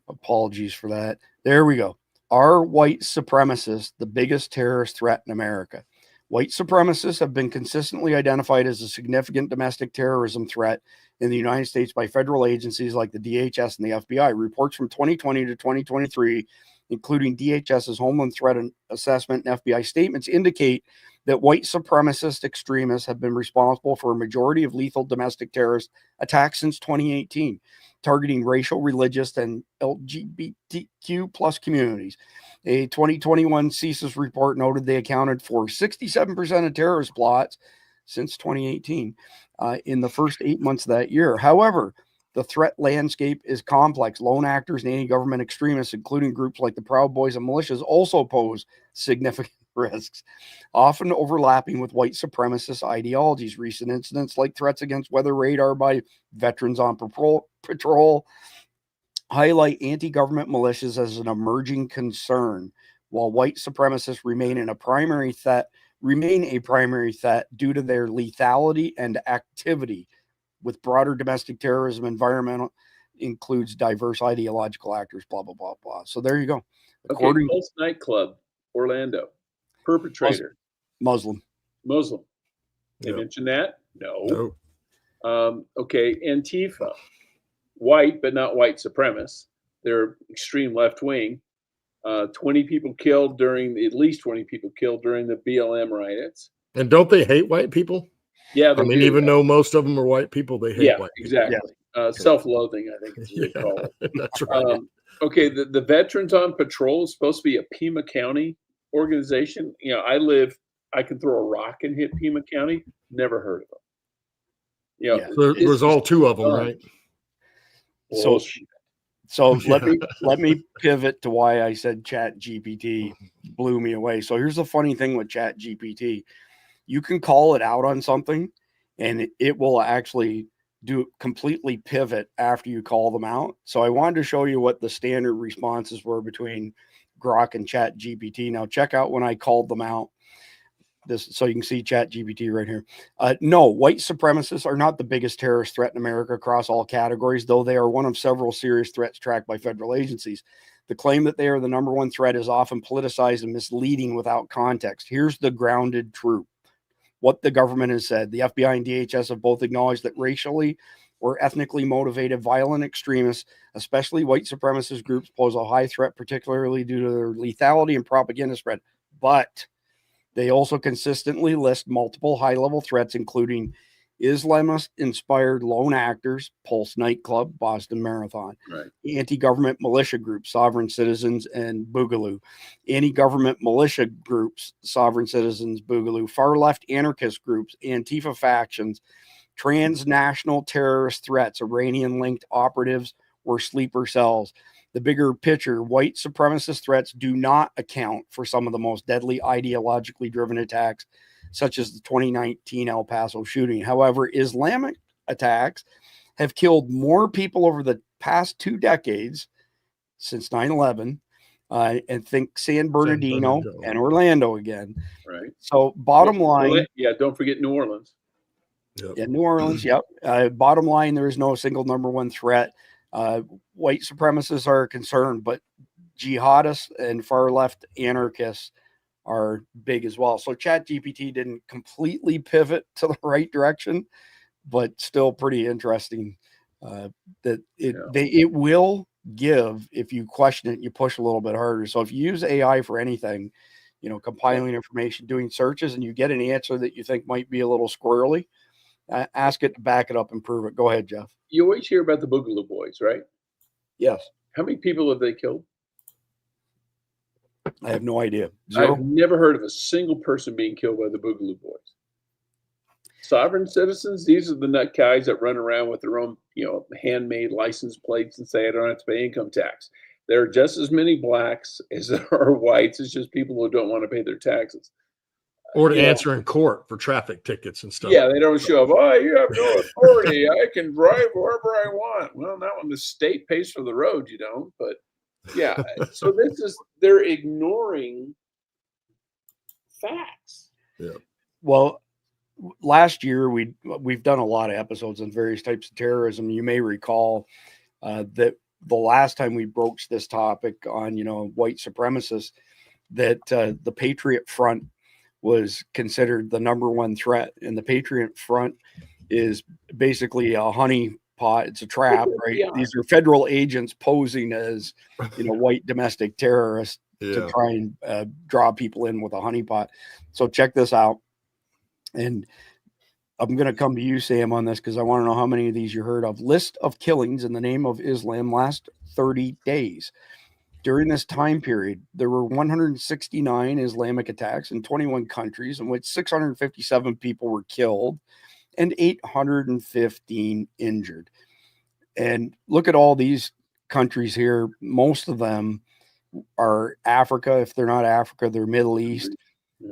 Apologies for that. There we go. Are white supremacists the biggest terrorist threat in America? White supremacists have been consistently identified as a significant domestic terrorism threat in the United States by federal agencies like the DHS and the FBI. Reports from 2020 to 2023, including DHS's Homeland Threat Assessment and FBI statements, indicate that white supremacist extremists have been responsible for a majority of lethal domestic terrorist attacks since 2018, targeting racial, religious, and LGBTQ plus communities. A 2021 CSIS report noted they accounted for 67% of terrorist plots since 2018 in the first 8 months of that year. However, the threat landscape is complex. Lone actors and anti-government extremists, including groups like the Proud Boys and militias, also pose significant risks, often overlapping with white supremacist ideologies. Recent incidents like threats against weather radar by veterans on patrol highlight anti-government militias as an emerging concern, while white supremacists remain a primary threat due to their lethality and activity. With broader domestic terrorism, environmental includes diverse ideological actors, blah, blah, blah, blah. So there you go. Okay, Pulse nightclub, Orlando. Perpetrator. Muslim. They mentioned that? No. Okay, Antifa. White, but not white supremacists. They're extreme left wing. 20 people killed during the BLM riots. And don't they hate white people? Yeah, I mean, even though most of them are white people, they hate white people. Exactly. Self-loathing, I think is what they call it. That's right. Okay, the Veterans on Patrol is supposed to be a Pima County organization. You know, I can throw a rock and hit Pima County. Never heard of them. You know, So there's all two of them, right? So let me pivot to why I said Chat GPT blew me away. So here's the funny thing with Chat GPT. You can call it out on something and it will actually completely pivot after you call them out. So I wanted to show you what the standard responses were between Grok and Chat GPT. Now check out when I called them out. So you can see Chat GPT right here. No, white supremacists are not the biggest terrorist threat in America across all categories, though they are one of several serious threats tracked by federal agencies. The claim that they are the number one threat is often politicized and misleading without context. Here's the grounded truth. What the government has said. The FBI and DHS have both acknowledged that racially or ethnically motivated violent extremists, especially white supremacist groups, pose a high threat, particularly due to their lethality and propaganda spread. But they also consistently list multiple high-level threats, including Islamist-inspired lone actors, Pulse nightclub, Boston Marathon, anti-government militia groups, Sovereign Citizens, and Boogaloo, anti-government militia groups, Sovereign Citizens, Boogaloo, far-left anarchist groups, Antifa factions, transnational terrorist threats, Iranian-linked operatives, or sleeper cells. The bigger picture, white supremacist threats do not account for some of the most deadly ideologically driven attacks, such as the 2019 El Paso shooting. However, Islamic attacks have killed more people over the past 2 decades since 9/11, and think San Bernardino and Orlando again. Right. So bottom line. Yeah, don't forget New Orleans. Yep. Yeah, New Orleans, yep. Bottom line, there is no single number one threat. White supremacists are a concern, but jihadists and far left anarchists are big as well. So Chat GPT didn't completely pivot to the right direction, but still pretty interesting that it will give, if you question it, you push a little bit harder. So if you use AI for anything, compiling information, doing searches, and you get an answer that you think might be a little squirrely, ask it to back it up and prove it. Go ahead, Jeff. You always hear about the Boogaloo Boys, right? Yes. How many people have they killed? I have no idea. 0? I've never heard of a single person being killed by the Boogaloo Boys. Sovereign citizens, these are the nut guys that run around with their own, handmade license plates and say I don't have to pay income tax. There are just as many blacks as there are whites. It's just people who don't want to pay their taxes. Or to answer in court for traffic tickets and stuff. Yeah, they don't show up. Oh, you have no authority. I can drive wherever I want. Well, not when the state pays for the road, you don't. But yeah, so they're ignoring facts. Yeah. Well, last year we've done a lot of episodes on various types of terrorism. You may recall that the last time we broached this topic on white supremacists, that the Patriot Front was considered the number one threat, and the Patriot Front is basically a honey pot. It's a trap, right? Yeah. These are federal agents posing as white domestic terrorists to try and draw people in with a honeypot. So check this out. And I'm going to come to you, Sam, on this because I want to know how many of these you heard of. List of killings in the name of Islam last 30 days. During this time period, there were 169 Islamic attacks in 21 countries in which 657 people were killed and 815 injured. And look at all these countries here. Most of them are Africa. If they're not Africa, they're Middle East.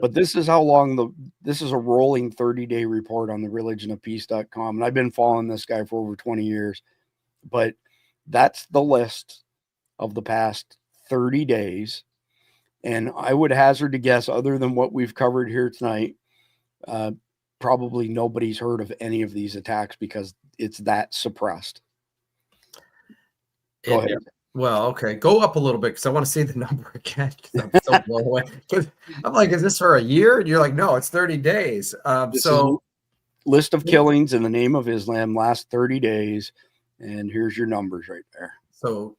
But this is how long this is a rolling 30-day report on the religionofpeace.com. And I've been following this guy for over 20 years. But that's the list of the past 30 days. And I would hazard to guess, other than what we've covered here tonight, probably nobody's heard of any of these attacks because it's that suppressed. Go ahead. Well, okay, go up a little bit because I want to see the number again. I'm so blown away. I'm like, is this for a year? And you're like, no, it's 30 days. So list of killings in the name of Islam last 30 days. And here's your numbers right there. So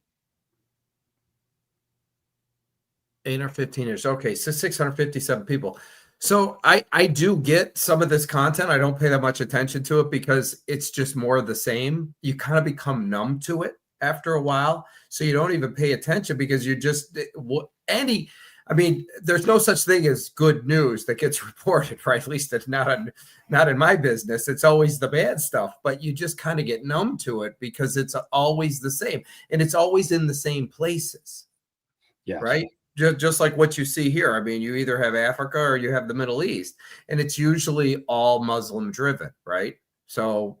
8 or 15 years. Okay, so 657 people. So I do get some of this content. I don't pay that much attention to it because it's just more of the same. You kind of become numb to it after a while. So you don't even pay attention because you just there's no such thing as good news that gets reported, right? At least it's not in my business. It's always the bad stuff, but you just kind of get numb to it because it's always the same and it's always in the same places. Yeah. Right. Just like what you see here. I mean, you either have Africa or you have the Middle East, and it's usually all Muslim driven, right? So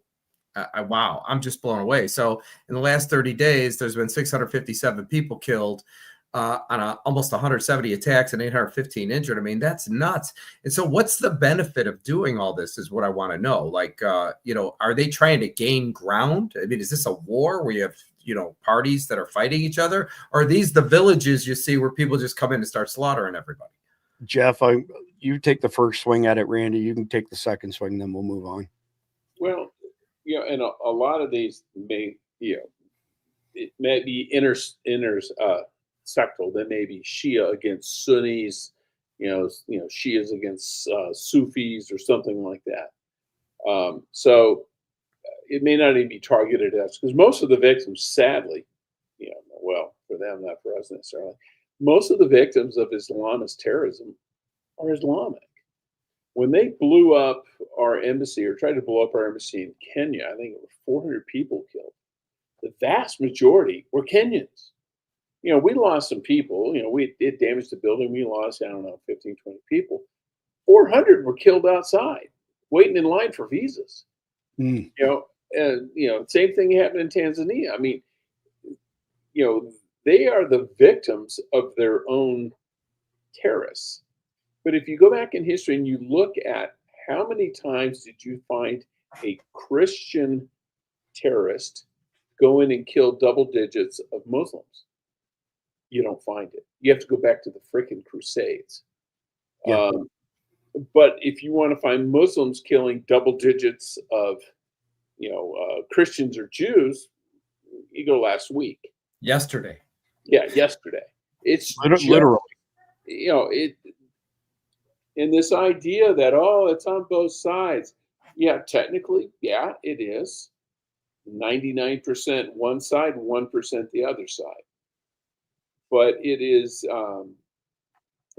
wow, I'm just blown away. So in the last 30 days, there's been 657 people killed on almost 170 attacks and 815 injured. I mean, that's nuts. And so what's the benefit of doing all this is what I want to know. Like, are they trying to gain ground? I mean, is this a war where you have, parties that are fighting each other? Or are these the villages you see where people just come in and start slaughtering everybody? Jeff, you take the first swing at it, Randy. You can take the second swing, then we'll move on. Well, and a lot of these may, it may be sectal. They may be Shia against Sunnis, Shias against Sufis or something like that. So it may not even be targeted at us because most of the victims, sadly, well, for them, not for us necessarily, most of the victims of Islamist terrorism are Islamic. When they blew up our embassy or tried to blow up our embassy in Kenya, I think it was 400 people killed. The vast majority were Kenyans. We lost some people. It damaged the building. We lost, 15, 20 people. 400 were killed outside, waiting in line for visas. Mm. Same thing happened in Tanzania. I mean, they are the victims of their own terrorists. But if you go back in history and you look at how many times did you find a Christian terrorist go in and kill double digits of Muslims? You don't find it. You have to go back to the frickin' Crusades. Yeah. But if you want to find Muslims killing double digits of, Christians or Jews, you go last week. Yesterday. Yeah, yesterday. It's literally. And this idea that, it's on both sides. Yeah, technically, yeah, it is. 99% one side, 1% the other side. But it is,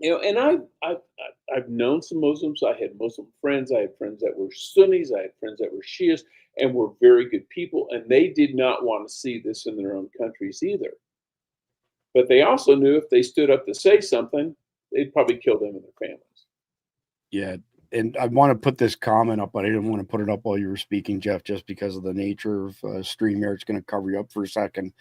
and I've known some Muslims. I had Muslim friends. I had friends that were Sunnis. I had friends that were Shias. and were very good people, and they did not want to see this in their own countries either. But they also knew if they stood up to say something, they'd probably kill them and their families. Yeah. And I want to put this comment up, but I didn't want to put it up while you were speaking, Jeff, just because of the nature of StreamYard. It's going to cover you up for a second.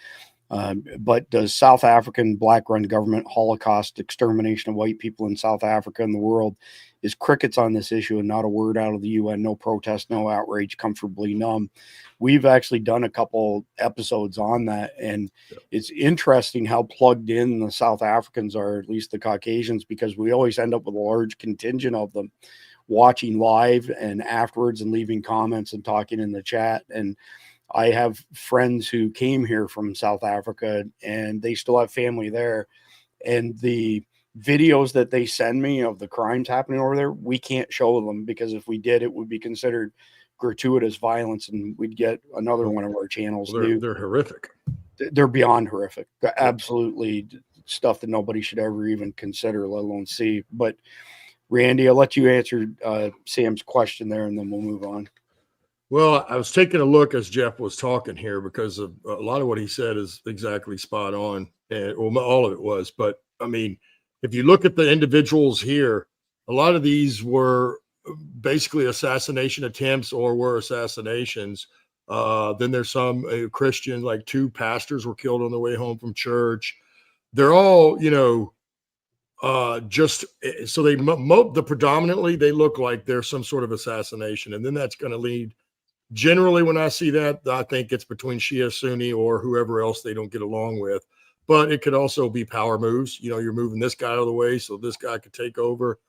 But does South African black-run government Holocaust extermination of white people in South Africa and the world is crickets on this issue and not a word out of the UN, no protest, no outrage, comfortably numb. We've actually done a couple episodes on that, and it's interesting how plugged in the South Africans are, at least the Caucasians, because we always end up with a large contingent of them watching live and afterwards and leaving comments and talking in the chat. And I have friends who came here from South Africa and they still have family there. And the videos that they send me of the crimes happening over there, we can't show them because if we did, it would be considered gratuitous violence and we'd get another one of our channels. Well, they're horrific. They're beyond horrific. They're absolutely stuff that nobody should ever even consider, let alone see. But Randy, I'll let you answer Sam's question there and then we'll move on. Well, I was taking a look as Jeff was talking here because of a lot of what he said is exactly spot on. And well, all of it was. But I mean, if you look at the individuals here, a lot of these were basically assassination attempts or were assassinations. Then there's some Christian, like 2 pastors were killed on their way home from church. They're all, just so the predominantly they look like there's some sort of assassination, and then that's going to lead. Generally, when I see that, I think it's between Shia, Sunni, or whoever else they don't get along with. But it could also be power moves. You're moving this guy out of the way so this guy could take over.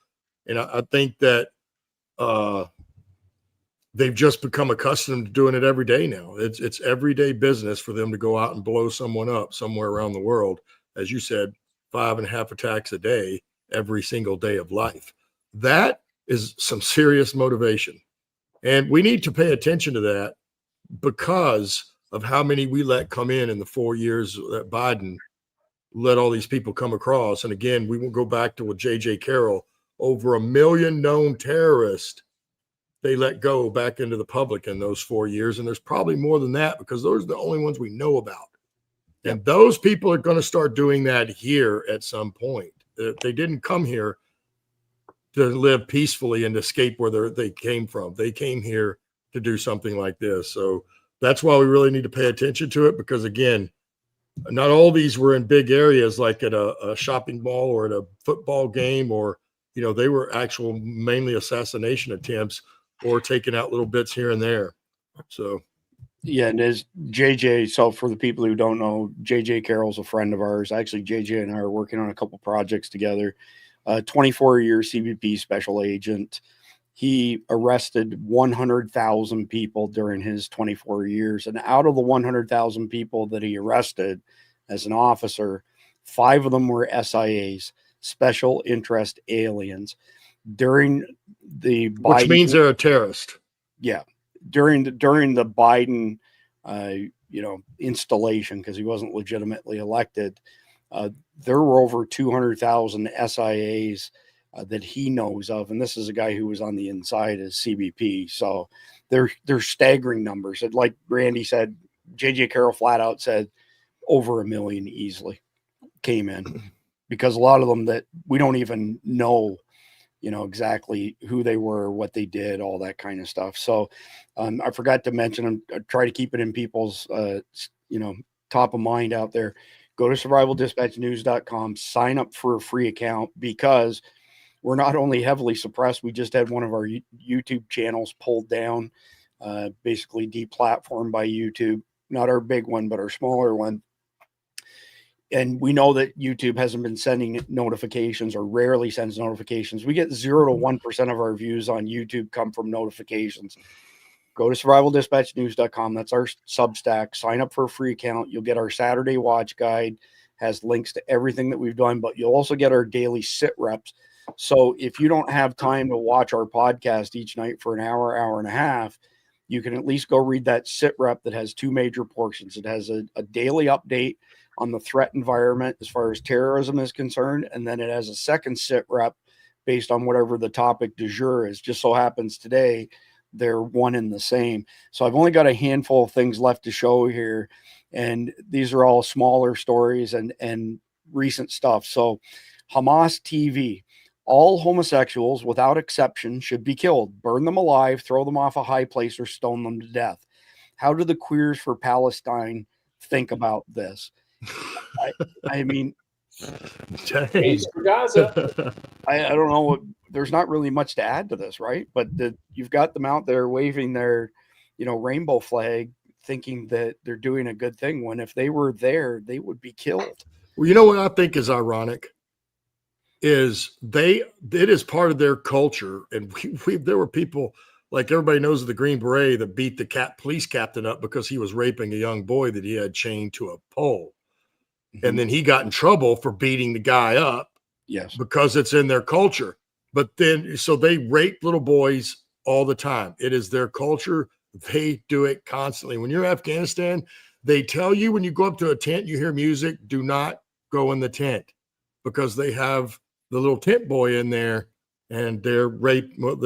And I think that they've just become accustomed to doing it every day now. It's everyday business for them to go out and blow someone up somewhere around the world. As you said, 5.5 attacks a day, every single day of life. That is some serious motivation. And we need to pay attention to that because of how many we let come in the 4 years that Biden let all these people come across. And again, we will go back to what J.J. Carroll, over 1 million known terrorists they let go back into the public in those 4 years. And there's probably more than that because those are the only ones we know about. Yep. And those people are going to start doing that here at some point. They didn't come here to live peacefully and escape where they came from. They came here to do something like this. So that's why we really need to pay attention to it because, again, not all these were in big areas like at a shopping mall or at a football game or, they were actual mainly assassination attempts or taking out little bits here and there. So. Yeah, and as JJ, so for the people who don't know, JJ Carroll's a friend of ours. Actually, JJ and I are working on a couple projects together. 24-year CBP special agent. He arrested 100,000 people during his 24 years. And out of the 100,000 people that he arrested as an officer, 5 of them were SIAs, special interest aliens. During the Biden, which means they're a terrorist. Yeah. During the Biden, installation, because he wasn't legitimately elected, there were over 200,000 SIAs that he knows of, and this is a guy who was on the inside as CBP. So they're staggering numbers. And like Randy said, J.J. Carroll flat out said over 1 million easily came in because a lot of them that we don't even know. Exactly who they were, what they did, all that kind of stuff. So I forgot to mention, I try to keep it in people's, top of mind out there. Go to survivaldispatchnews.com, sign up for a free account because we're not only heavily suppressed, we just had one of our YouTube channels pulled down, basically deplatformed by YouTube. Not our big one, but our smaller one. And we know that YouTube hasn't been sending notifications or rarely sends notifications. We get 0 to 1% of our views on YouTube come from notifications. Go to survivaldispatchnews.com. That's our Substack. Sign up for a free account. You'll get our Saturday watch guide, has links to everything that we've done, but you'll also get our daily sit reps. So if you don't have time to watch our podcast each night for an hour, hour and a half, you can at least go read that sit rep that has 2 major portions. It has a daily update on the threat environment as far as terrorism is concerned. And then it has a second sit rep based on whatever the topic du jour is. Just so happens today, they're one and the same. So I've only got a handful of things left to show here, and these are all smaller stories and recent stuff. So Hamas TV. All homosexuals, without exception, should be killed. Burn them alive, throw them off a high place, or stone them to death. How do the Queers for Palestine think about this? I mean, Case for Gaza. I don't know. There's not really much to add to this, right? But you've got them out there waving their, rainbow flag, thinking that they're doing a good thing, when if they were there, they would be killed. Well, you know what I think is ironic is it is part of their culture. And there were people, like everybody knows, of the Green Beret that beat the police captain up because he was raping a young boy that he had chained to a pole. Mm-hmm. And then he got in trouble for beating the guy up. Yes. Because it's in their culture. But then, so they rape little boys all the time. It is their culture. They do it constantly. When you're in Afghanistan, they tell you when you go up to a tent, you hear music, do not go in the tent, because they have the little tent boy in there and they're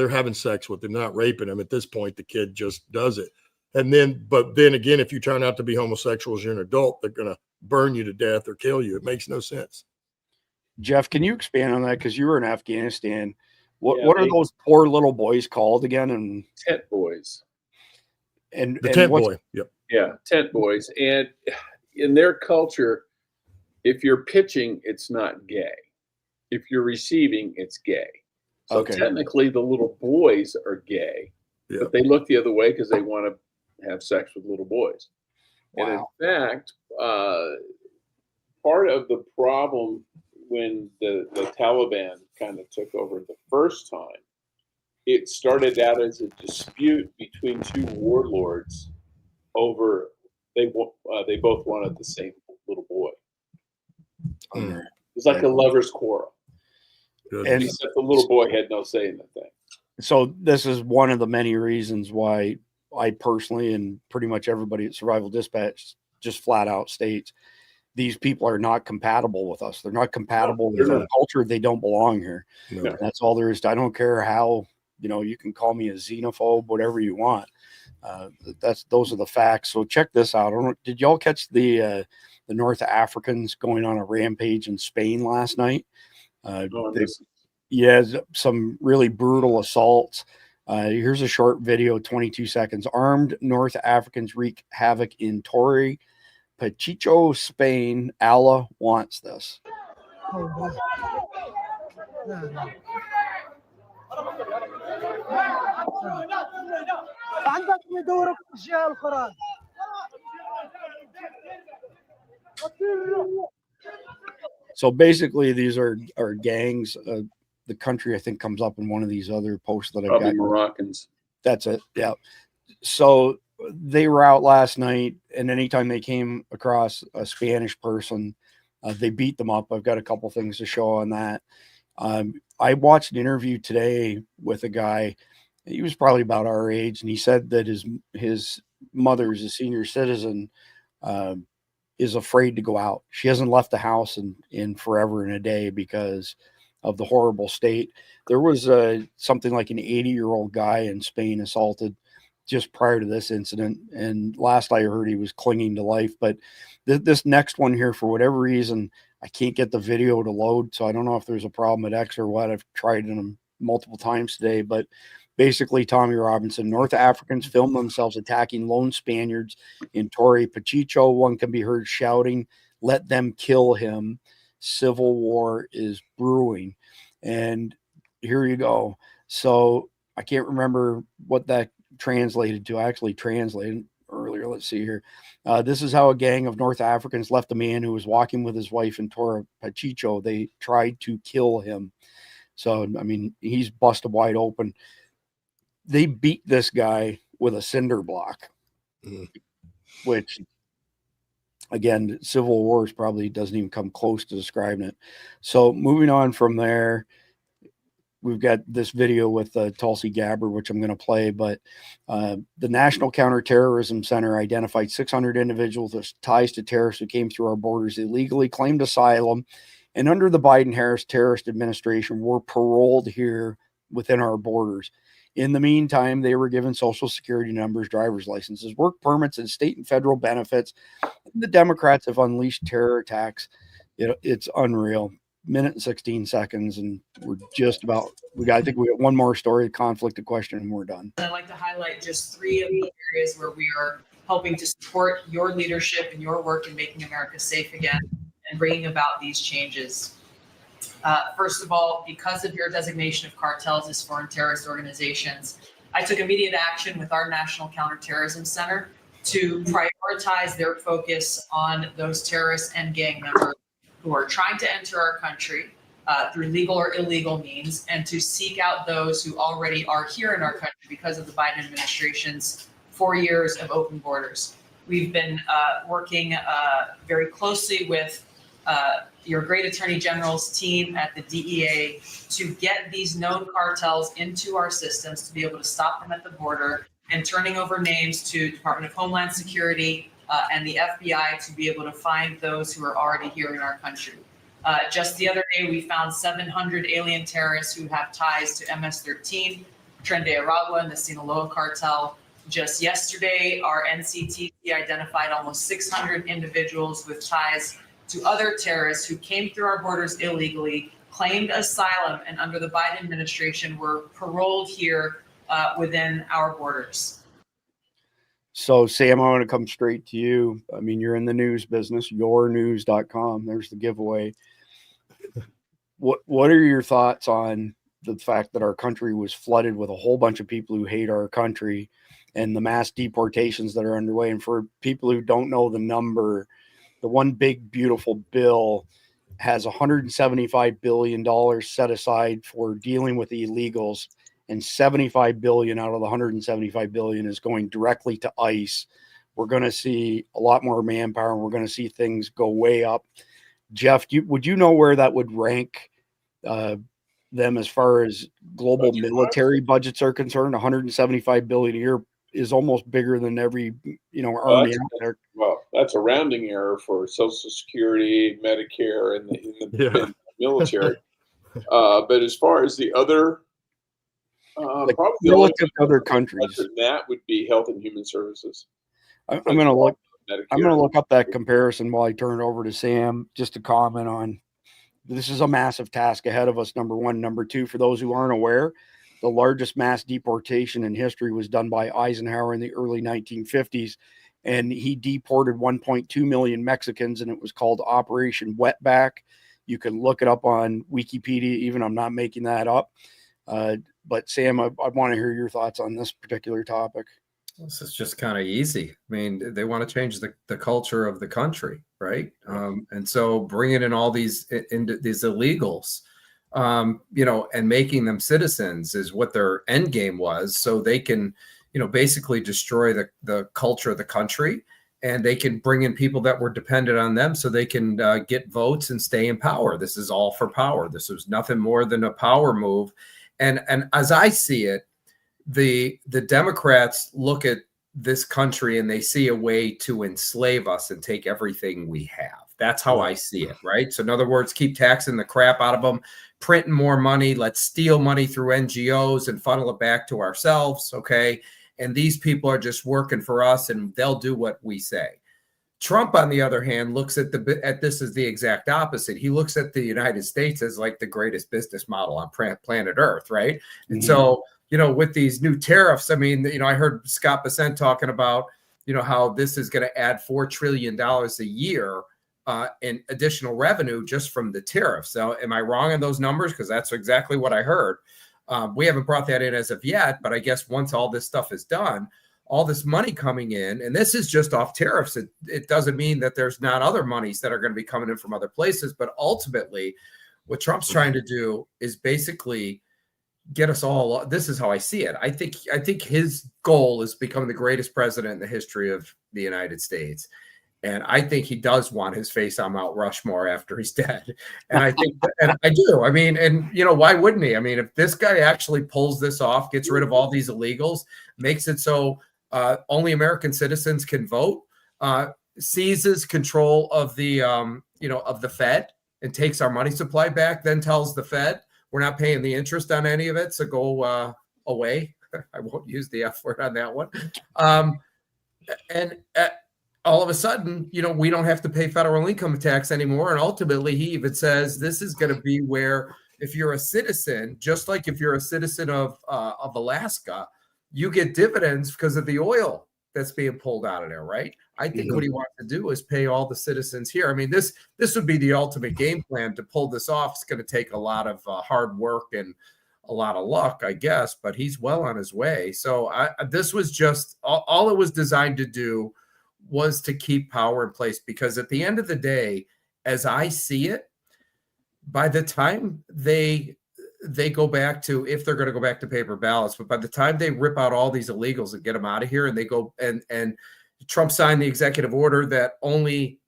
having sex with him, not raping him. At this point, the kid just does it. But then again, if you turn out to be homosexual as you're an adult, they're going to burn you to death or kill you. It makes no sense. Jeff, can you expand on that? Because you were in Afghanistan. What are those poor little boys called again? And tent boys. And the tent boy. Yep. Yeah, tent boys. And in their culture, if you're pitching, it's not gay. If you're receiving, it's gay. So technically, the little boys are gay, but they look the other way because they want to have sex with little boys. Wow. And in fact, part of the problem when the Taliban kind of took over the first time, it started out as a dispute between two warlords over they both wanted the same little boy. It was like a lover's quarrel. And except the little boy had no say in the thing. So this is one of the many reasons why I personally, and pretty much everybody at Survival Dispatch, just flat out states these people are not compatible with us. They're not compatible with our culture. They don't belong here. No. That's all there is. I don't care how, you can call me a xenophobe, whatever you want. Those are the facts. So check this out. Did y'all catch the North Africans going on a rampage in Spain last night? Some really brutal assaults. Here's a short video, 22 seconds. Armed North Africans wreak havoc in Torre Pacheco, Spain. Allah wants this. So basically, these are gangs. The country, I think, comes up in one of these other posts that I've got. Moroccans. That's it. Yeah. So they were out last night, and anytime they came across a Spanish person, they beat them up. I've got a couple things to show on that. I watched an interview today with a guy. He was probably about our age, and he said that his mother is a senior citizen, is afraid to go out. She hasn't left the house in forever and a day because of the horrible state. There was something like an 80-year-old guy in Spain assaulted just prior to this incident, and last I heard he was clinging to life. But this next one here, for whatever reason, I can't get the video to load, so I don't know if there's a problem at X or what. I've tried them multiple times today, but basically, Tommy Robinson, North Africans film themselves attacking lone Spaniards in Torre Pacheco. One can be heard shouting, "Let them kill him. Civil war is brewing." And here you go. So I can't remember what that translated to. I actually translated earlier. Let's see here. This is how a gang of North Africans left a man who was walking with his wife in Torre Pacheco. They tried to kill him. So, I mean, he's busted wide open. They beat this guy with a cinder block, which, again, Civil Wars probably doesn't even come close to describing it. So moving on from there, we've got this video with Tulsi Gabbard, which I'm going to play, but the National Counterterrorism Center identified 600 individuals with ties to terrorists who came through our borders illegally, claimed asylum, and under the Biden-Harris terrorist administration were paroled here within our borders. In the meantime, they were given social security numbers, driver's licenses, work permits, and state and federal benefits. The Democrats have unleashed terror attacks. It's unreal. Minute and 16 seconds, and we're just about, I think we got one more story, conflict of question, and we're done. I'd like to highlight just 3 of the areas where we are helping to support your leadership and your work in making America safe again and bringing about these changes. First of all, because of your designation of cartels as foreign terrorist organizations, I took immediate action with our National Counterterrorism Center to prioritize their focus on those terrorists and gang members who are trying to enter our country through legal or illegal means, and to seek out those who already are here in our country because of the Biden administration's 4 years of open borders. We've been working very closely with your great Attorney General's team at the DEA to get these known cartels into our systems, to be able to stop them at the border, and turning over names to Department of Homeland Security and the FBI to be able to find those who are already here in our country. Just the other day, we found 700 alien terrorists who have ties to MS-13, Tren de Aragua, and the Sinaloa cartel. Just yesterday, our NCTC identified almost 600 individuals with ties to other terrorists who came through our borders illegally, claimed asylum, and under the Biden administration were paroled here within our borders. So, Sam, I want to come straight to you. I mean, you're in the news business, yournews.com. There's the giveaway. What are your thoughts on the fact that our country was flooded with a whole bunch of people who hate our country and the mass deportations that are underway? And for people who don't know the number, the one big, beautiful bill has $175 billion set aside for dealing with the illegals, and $75 billion out of the $175 billion is going directly to ICE. We're going to see a lot more manpower, and we're going to see things go way up. Jeff, would you know where that would rank them as far as global military budgets are concerned? $175 billion a year is almost bigger than every army out there. Well, that's a rounding error for Social Security, Medicare, and the military. But as far as the other, probably the only other countries, that would be Health and Human Services. I'm going to look. Medicare. I'm going to look up that comparison while I turn it over to Sam just to comment on. This is a massive task ahead of us, number one. Number two, for those who aren't aware, the largest mass deportation in history was done by Eisenhower in the early 1950s, and he deported 1.2 million Mexicans, and it was called Operation Wetback. You can look it up on Wikipedia, even I'm not making that up. But Sam, I want to hear your thoughts on this particular topic. This is just kind of easy. I mean, they want to change the culture of the country, right? And so bringing in all these illegals, and making them citizens is what their end game was. So they can, basically destroy the culture of the country, and they can bring in people that were dependent on them so they can get votes and stay in power. This is all for power. This was nothing more than a power move. And as I see it, the Democrats look at this country and they see a way to enslave us and take everything we have. That's how I see it, right? So in other words, keep taxing the crap out of them, printing more money, let's steal money through NGOs and funnel it back to ourselves, okay? And these people are just working for us and they'll do what we say. Trump, on the other hand, looks at this as the exact opposite. He looks at the United States as like the greatest business model on planet Earth, right? And so, with these new tariffs, I mean, I heard Scott Bessent talking about, how this is going to add $4 trillion a year in additional revenue just from the tariffs. So am I wrong on those numbers? Because that's exactly what I heard. We haven't brought that in as of yet, but I guess once all this stuff is done, all this money coming in, and this is just off tariffs. It doesn't mean that there's not other monies that are going to be coming in from other places, but ultimately what Trump's trying to do is basically get us all. This is how I see it. I think his goal is becoming the greatest president in the history of the United States. And I think he does want his face on Mount Rushmore after he's dead. And I think, and I do. I mean, and why wouldn't he? I mean, if this guy actually pulls this off, gets rid of all these illegals, makes it so only American citizens can vote, seizes control of the, of the Fed and takes our money supply back, then tells the Fed, we're not paying the interest on any of it, so go away. I won't use the F word on that one. And all of a sudden, we don't have to pay federal income tax anymore. And ultimately, he even says this is going to be where, if you're a citizen, just like if you're a citizen of Alaska, you get dividends because of the oil that's being pulled out of there, right? I think what he wants to do is pay all the citizens here. I mean, this would be the ultimate game plan to pull this off. It's going to take a lot of hard work and a lot of luck, I guess, but he's well on his way. So this was just all it was designed to do was to keep power in place, because at the end of the day, as I see it, by the time they go back to, if they're going to go back to paper ballots, but by the time they rip out all these illegals and get them out of here, and they go and Trump signed the executive order that only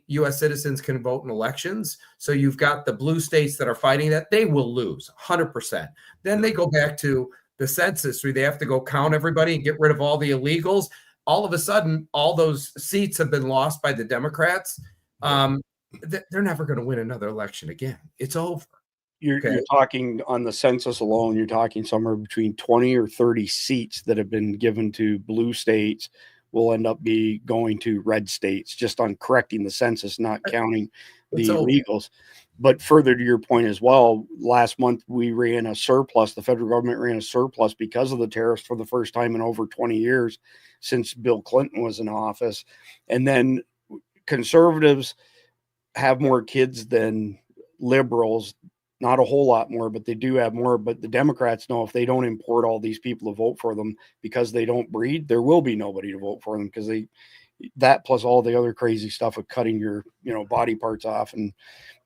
U.S. citizens can vote in elections. So you've got the blue states that are fighting that, they will lose 100%. Then they go back to the census where they have to go count everybody and get rid of all the illegals. All of a sudden, all those seats have been lost by the Democrats. They're never going to win another election again. It's over. You're talking on the census alone, you're talking somewhere between 20 or 30 seats that have been given to blue states will end up going to red states, just on correcting the census, not counting the illegals. But further to your point as well, last month we ran a surplus. The federal government ran a surplus because of the tariffs for the first time in over 20 years since Bill Clinton was in office. And then conservatives have more kids than liberals. Not a whole lot more, but they do have more. But the Democrats know if they don't import all these people to vote for them because they don't breed, there will be nobody to vote for them, because that plus all the other crazy stuff of cutting your body parts off and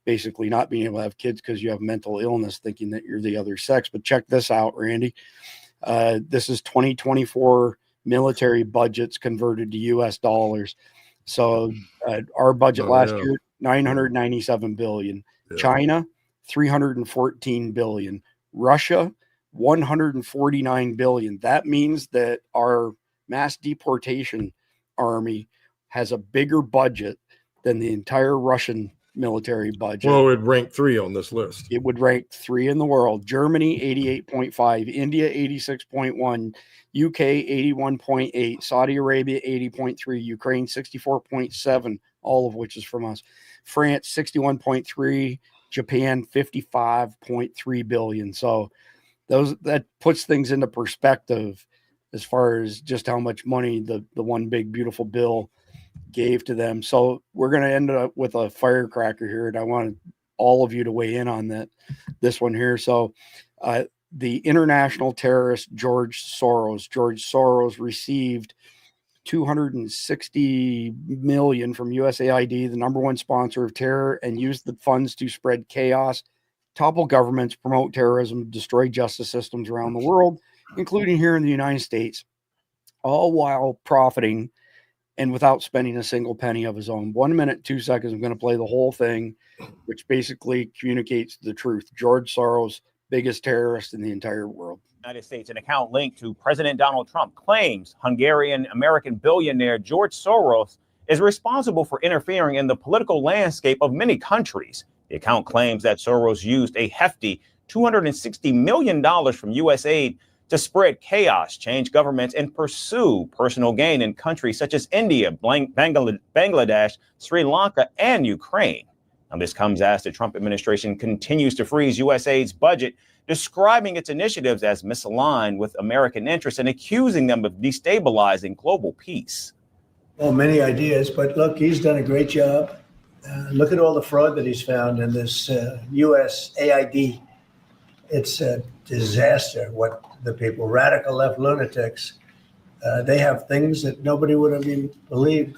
basically not being able to have kids because you have mental illness, thinking that you're the other sex. But check this out, Randy. This is 2024 military budgets converted to US dollars. So our budget last year, $997 billion. Yeah. China, $314 billion. Russia, $149 billion. That means that our mass deportation army has a bigger budget than the entire Russian military budget. Well, it would rank 3 on this list. It would rank 3 in the world. Germany, 88.5. India, 86.1. UK, 81.8. Saudi Arabia, 80.3. Ukraine, 64.7, all of which is from us. France, 61.3. Japan, 55.3 billion. So that puts things into perspective as far as just how much money the one big beautiful bill gave to them. So we're going to end up with a firecracker here, and I want all of you to weigh in on this one here. So the international terrorist George Soros received $260 million from USAID, the number one sponsor of terror, and used the funds to spread chaos, topple governments, promote terrorism, destroy justice systems around the world, including here in the United States, all while profiting and without spending a single penny of his own. 1 minute, 2 seconds. I'm going to play the whole thing, which basically communicates the truth. George Soros, biggest terrorist in the entire world. United States, an account linked to President Donald Trump, claims Hungarian-American billionaire George Soros is responsible for interfering in the political landscape of many countries. The account claims that Soros used a hefty $260 million from U.S. aid to spread chaos, change governments, and pursue personal gain in countries such as India, Bangladesh, Sri Lanka, and Ukraine. Now, this comes as the Trump administration continues to freeze U.S. aid's budget, describing its initiatives as misaligned with American interests and accusing them of destabilizing global peace. Well, many ideas, but look, he's done a great job. Look at all the fraud that he's found in this U.S. AID. It's a disaster. What the people, radical left lunatics, they have things that nobody would have even believed.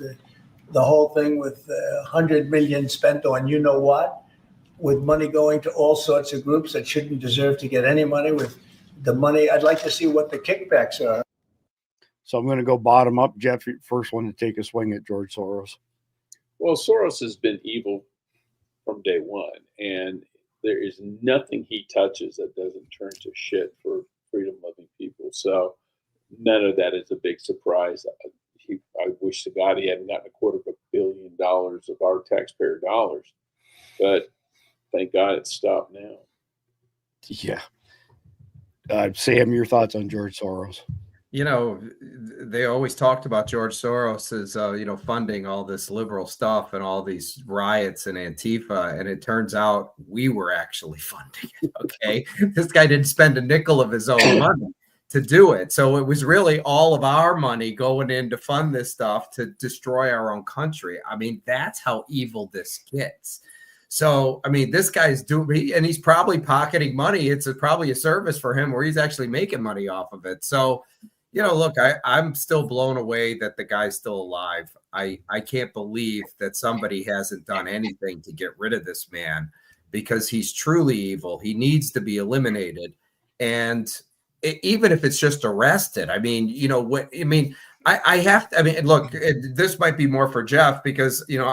The whole thing with $100 million spent on you know what, with money going to all sorts of groups that shouldn't deserve to get any money. With the money, I'd like to see what the kickbacks are. So I'm going to go bottom up. Jeff, first one to take a swing at George Soros. Well, Soros has been evil from day one, and there is nothing he touches that doesn't turn to shit for freedom-loving people. So none of that is a big surprise. I wish to God he hadn't gotten $250 million of our taxpayer dollars, but thank God it's stopped now. Yeah. Sam, your thoughts on George Soros? You know, they always talked about George Soros as, you know, funding all this liberal stuff and all these riots and Antifa. And it turns out we were actually funding it. Okay. This guy didn't spend a nickel of his own money to do it. So it was really all of our money going in to fund this stuff to destroy our own country. I mean, that's how evil this gets. So, I mean, this guy's doing, and he's probably pocketing money. It's probably a service for him where he's actually making money off of it. So, you know, look, I'm still blown away that the guy's still alive. I can't believe that somebody hasn't done anything to get rid of this man, because he's truly evil. He needs to be eliminated. And even if it's just arrested, I mean, you know what, I mean, I have to, I mean, look, this might be more for Jeff because, you know,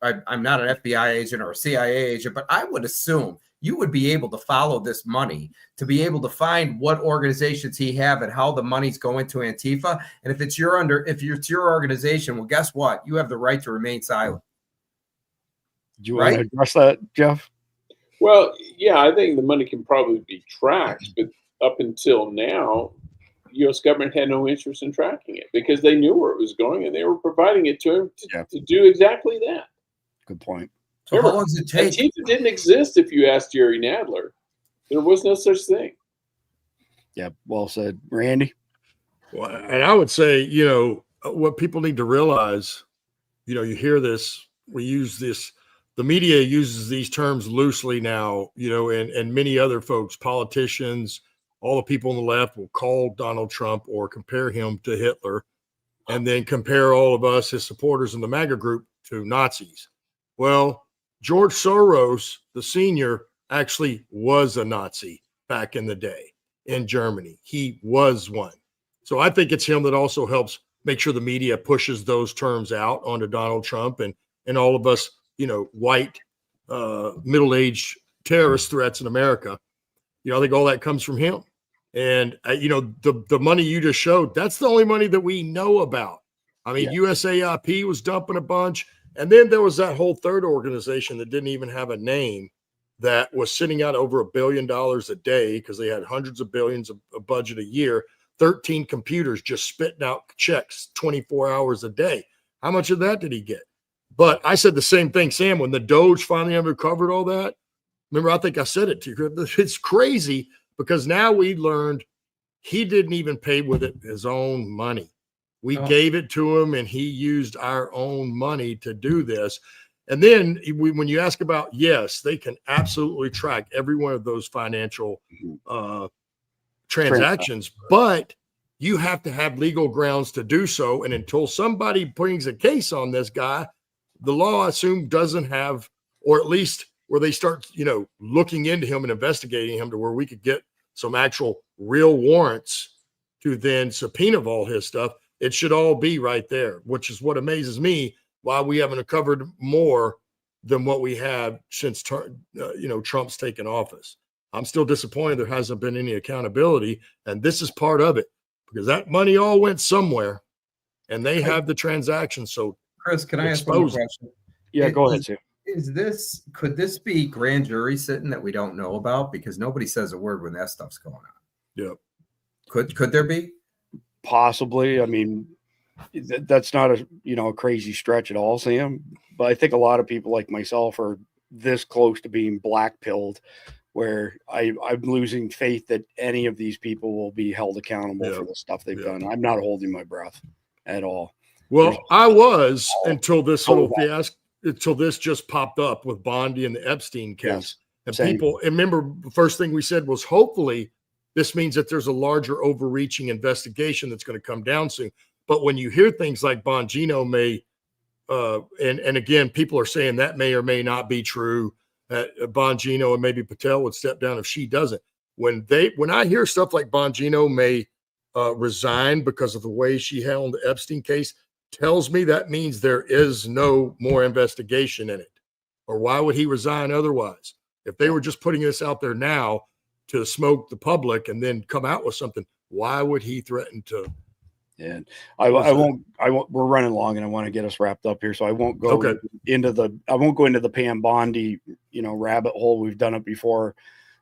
I'm not an FBI agent or a CIA agent, but I would assume you would be able to follow this money to be able to find what organizations he have and how the money's going to Antifa. And if it's your organization, well, guess what? You have the right to remain silent. Do you want to address that, Jeff? Well, yeah, I think the money can probably be tracked, but up until now, the U.S. government had no interest in tracking it because they knew where it was going and they were providing it to him to do exactly that. Good point. So how long does it take? Antifa didn't exist if you asked Jerry Nadler. There was no such thing. Yeah, well said. Randy? Well, and I would say, you know, what people need to realize, you know, you hear this, we use this, the media uses these terms loosely now, you know, and many other folks, politicians, all the people on the left will call Donald Trump or compare him to Hitler and then compare all of us, his supporters in the MAGA group, to Nazis. Well, George Soros, the senior, actually was a Nazi back in the day in Germany. He was one. So I think it's him that also helps make sure the media pushes those terms out onto Donald Trump and all of us, you know, white, middle-aged terrorist threats in America. You know, I think all that comes from him. And, you know, the money you just showed, that's the only money that we know about. I mean, USAIP was dumping a bunch. And then there was that whole third organization that didn't even have a name that was sitting out over $1 billion a day because they had hundreds of billions of budget a year, 13 computers just spitting out checks 24 hours a day. How much of that did he get? But I said the same thing, Sam, when the Doge finally uncovered all that. Remember, I think I said it to you. It's crazy because now we learned he didn't even pay with it his own money. We gave it to him and he used our own money to do this. And then when you ask about, yes, they can absolutely track every one of those financial transactions, but you have to have legal grounds to do so. And until somebody brings a case on this guy, the law, I assume, doesn't have, or at least where they start, you know, looking into him and investigating him to where we could get some actual real warrants to then subpoena all his stuff. It should all be right there, which is what amazes me, why we haven't uncovered more than what we have since, you know, Trump's taken office. I'm still disappointed there hasn't been any accountability, and this is part of it because that money all went somewhere, and they have the transactions. So, Chris, can I ask one question? Yeah, go ahead, Sam. Could this be grand jury sitting that we don't know about because nobody says a word when that stuff's going on? Yeah. Could there be? Possibly. I mean, that's not a crazy stretch at all, Sam. But I think a lot of people like myself are this close to being black-pilled, where I'm losing faith that any of these people will be held accountable for the stuff they've done. I'm not holding my breath at all. Well, I was until this little fiasco, until this just popped up with Bondi and the Epstein case. And people, and remember, the first thing we said was hopefully this means that there's a larger overreaching investigation that's going to come down soon. But when you hear things like Bongino may, and again, people are saying that may or may not be true, Bongino and maybe Patel would step down if she doesn't. When I hear stuff like Bongino may resign because of the way she handled the Epstein case, tells me that means there is no more investigation in it. Or why would he resign otherwise? If they were just putting this out there now to smoke the public and then come out with something, why would he threaten to? And I won't, we're running long and I want to get us wrapped up here. So I won't go into the Pam Bondi, rabbit hole. We've done it before.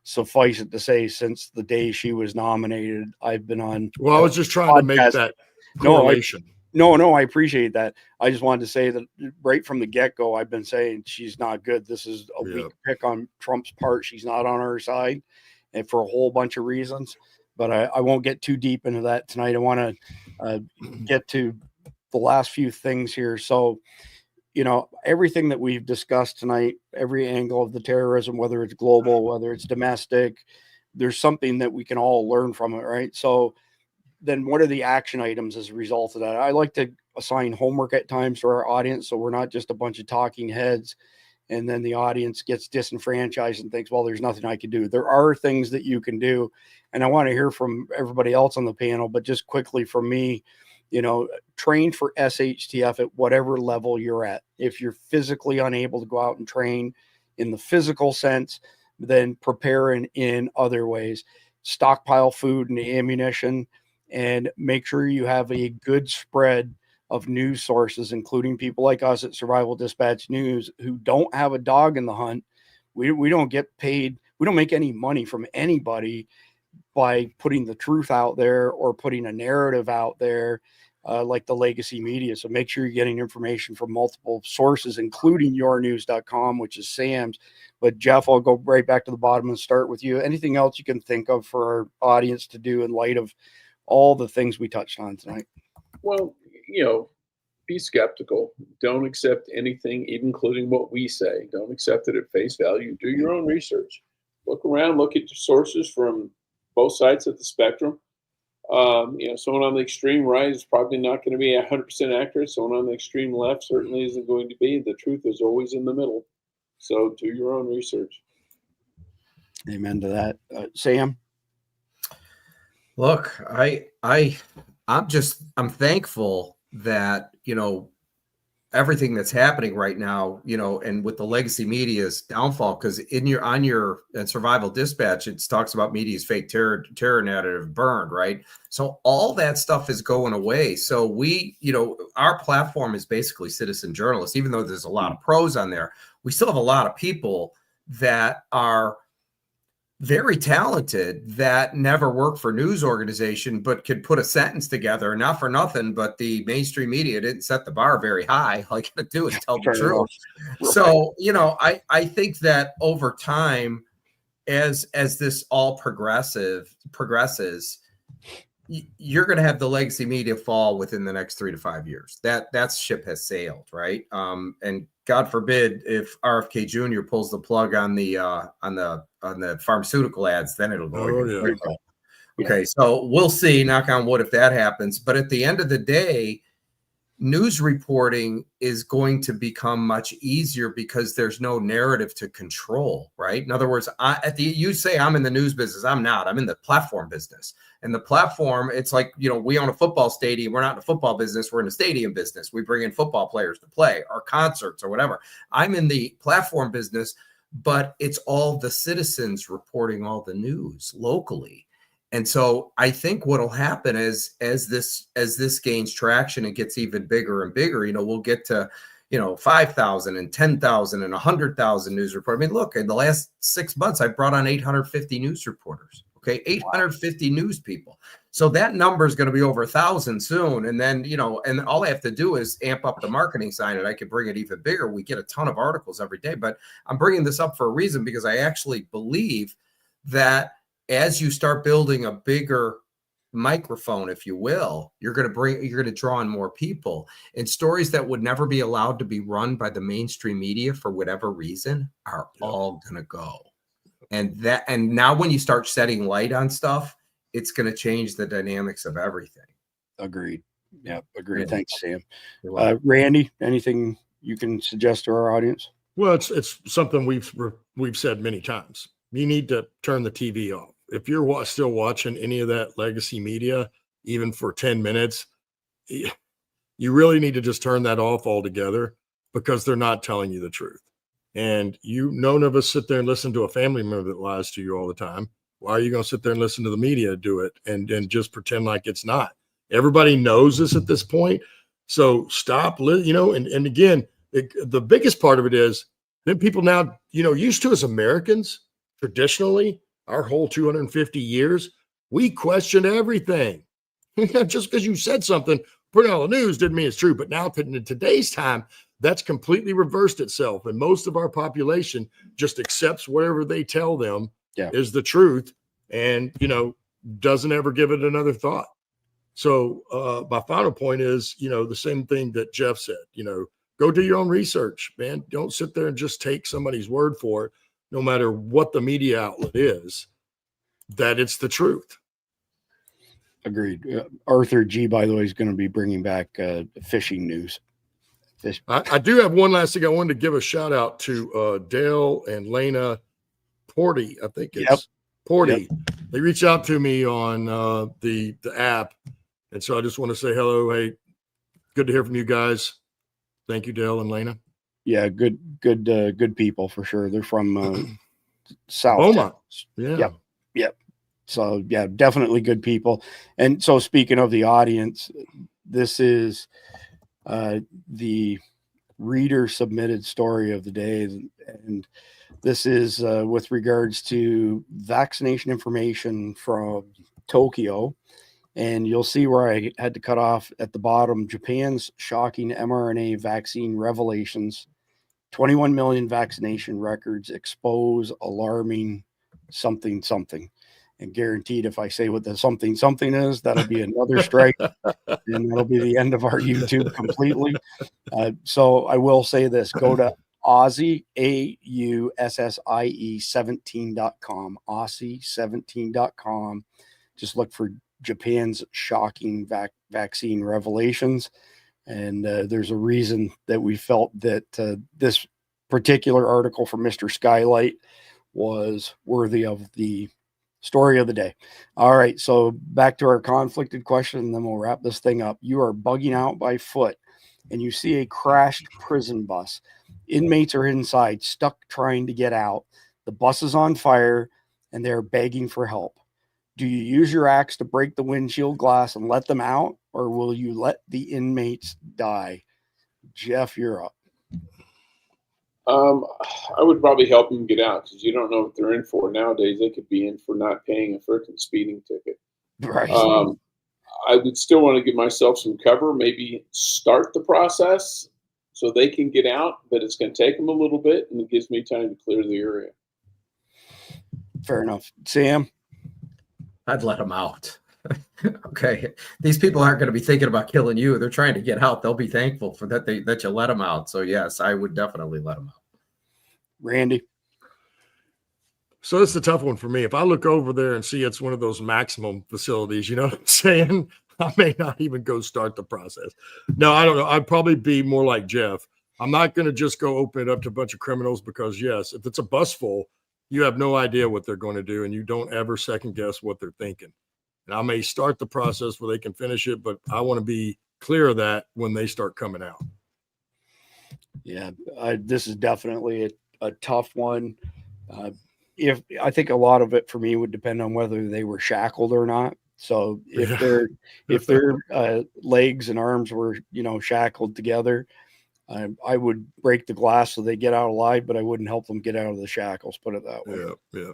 suffice it to say, since the day she was nominated, I've been on. Well, I was just trying to make that correlation. No, I appreciate that. I just wanted to say that right from the get-go, I've been saying she's not good. This is a weak pick on Trump's part. She's not on our side, and for a whole bunch of reasons. But I won't get too deep into that tonight. I want to get to the last few things here. So, you know, everything that we've discussed tonight, every angle of the terrorism, whether it's global, whether it's domestic, there's something that we can all learn from it, right? So then what are the action items as a result of that? I like to assign homework at times to our audience, so we're not just a bunch of talking heads and then the audience gets disenfranchised and thinks, well, there's nothing I can do. There are things that you can do. And I want to hear from everybody else on the panel, but just quickly from me, you know, train for SHTF at whatever level you're at. If you're physically unable to go out and train in the physical sense, then prepare in other ways. Stockpile food and ammunition, and make sure you have a good spread of news sources, including people like us at Survival Dispatch News, who don't have a dog in the hunt. We don't get paid. We don't make any money from anybody by putting the truth out there or putting a narrative out there like the legacy media. So make sure you're getting information from multiple sources, including yournews.com, which is Sam's. But Jeff, I'll go right back to the bottom and start with you. Anything else you can think of for our audience to do in light of all the things we touched on tonight? Well, you know, be skeptical. Don't accept anything, even including what we say. Don't accept it at face value. Do your own research. Look around, look at the sources from both sides of the spectrum. You know, someone on the extreme right is probably not going to be 100% accurate. Someone on the extreme left certainly isn't going to be. The truth is always in the middle. So do your own research. Amen to that. Sam? Look, I'm thankful that, you know, everything that's happening right now, you know, and with the legacy media's downfall, because on your Survival Dispatch, it talks about media's fake terror narrative burned, right? So all that stuff is going away. So we, you know, our platform is basically citizen journalists. Even though there's a lot of pros on there, we still have a lot of people that are very talented that never worked for news organization, but could put a sentence together. Not for nothing, but the mainstream media didn't set the bar very high. All you gotta do is tell the truth. So, you know, I think that over time, as this all progresses, you're going to have the legacy media fall within the next 3 to 5 years. That ship has sailed, right? And God forbid if RFK Jr. pulls the plug on the pharmaceutical ads, then it'll go. Okay, so we'll see. Knock on wood if that happens. But at the end of the day, news reporting is going to become much easier because there's no narrative to control, right? In other words, you say I'm in the news business. I'm not. I'm in the platform business. And the platform, it's like, you know, we own a football stadium. We're not in the football business. We're in the stadium business. We bring in football players to play, or concerts or whatever. I'm in the platform business, but it's all the citizens reporting all the news locally. And so I think what'll happen is as this gains traction and gets even bigger and bigger, you know, we'll get to, you know, 5,000 and 10,000 and 100,000 news reporters. I mean, look, in the last 6 months, I brought on 850 news reporters. Okay, 850 news people. So that number is going to be over 1,000 soon. And then, you know, and all I have to do is amp up the marketing side and I can bring it even bigger. We get a ton of articles every day, but I'm bringing this up for a reason because I actually believe that as you start building a bigger microphone, if you will, you're going to draw in more people, and stories that would never be allowed to be run by the mainstream media for whatever reason are all going to go. And now when you start setting light on stuff, it's going to change the dynamics of everything. Agreed. Yeah, agreed. Thanks, Sam. Randy, anything you can suggest to our audience? Well, it's something we've said many times. You need to turn the TV off. If you're still watching any of that legacy media, even for 10 minutes, you really need to just turn that off altogether because they're not telling you the truth. And none of us sit there and listen to a family member that lies to you all the time. Why are you going to sit there and listen to the media do it and just pretend like it's not? Everybody knows this at this point. So stop, you know, and again, the biggest part of it is that people now, you know, used to as Americans, traditionally, our whole 250 years, we questioned everything. Just because you said something, put it on the news didn't mean it's true. But now in today's time, that's completely reversed itself. And most of our population just accepts whatever they tell them is the truth and, doesn't ever give it another thought. So my final point is, the same thing that Jeff said, go do your own research, man. Don't sit there and just take somebody's word for it, no matter what the media outlet is, that it's the truth. Agreed. Arthur G, by the way, is going to be bringing back fishing news. I do have one last thing. I wanted to give a shout out to Dale and Lena Porty. I think it's Porty. Yep. They reached out to me on the app. And so I just want to say hello. Hey, good to hear from you guys. Thank you, Dale and Lena. Yeah, good people for sure. They're from South. Beaumont. Yeah. Yep. So yeah, definitely good people. And so speaking of the audience, this is the reader submitted story of the day, and this is with regards to vaccination information from Tokyo. And you'll see where I had to cut off at the bottom. Japan's shocking mRNA vaccine revelations. 21 million vaccination records expose alarming something. And guaranteed, if I say what the something is, that'll be another strike, and that'll be the end of our YouTube completely. So I will say this: go to Aussie, AUSSIE 17.com, Aussie17.com. Just look for Japan's shocking vaccine revelations, and there's a reason that we felt that this particular article from Mr. Skylight was worthy of the story of the day. All right, so back to our conflicted question, and then we'll wrap this thing up. You are bugging out by foot, and you see a crashed prison bus. Inmates are inside, stuck trying to get out. The bus is on fire, and they're begging for help. Do you use your axe to break the windshield glass and let them out, or will you let the inmates die? Jeff, you're up. I would probably help them get out, because you don't know what they're in for. Nowadays, they could be in for not paying a freaking speeding ticket. Right. I would still want to give myself some cover, maybe start the process so they can get out, but it's going to take them a little bit, and it gives me time to clear the area. Fair enough. Sam? I'd let them out. Okay. These people aren't going to be thinking about killing you. They're trying to get out. They'll be thankful for that that you let them out. So yes, I would definitely let them out. Randy? So it's a tough one for me. If I look over there and see it's one of those maximum facilities, you know what I'm saying? I may not even go start the process. No, I don't know. I'd probably be more like Jeff. I'm not going to just go open it up to a bunch of criminals, because yes, if it's a bus full, you have no idea what they're going to do, and you don't ever second guess what they're thinking. And I may start the process where they can finish it, but I want to be clear of that when they start coming out. Yeah, this is definitely a tough one. If I think a lot of it for me would depend on whether they were shackled or not. So if their legs and arms were, shackled together, I would break the glass so they get out alive, but I wouldn't help them get out of the shackles, put it that way. Yeah.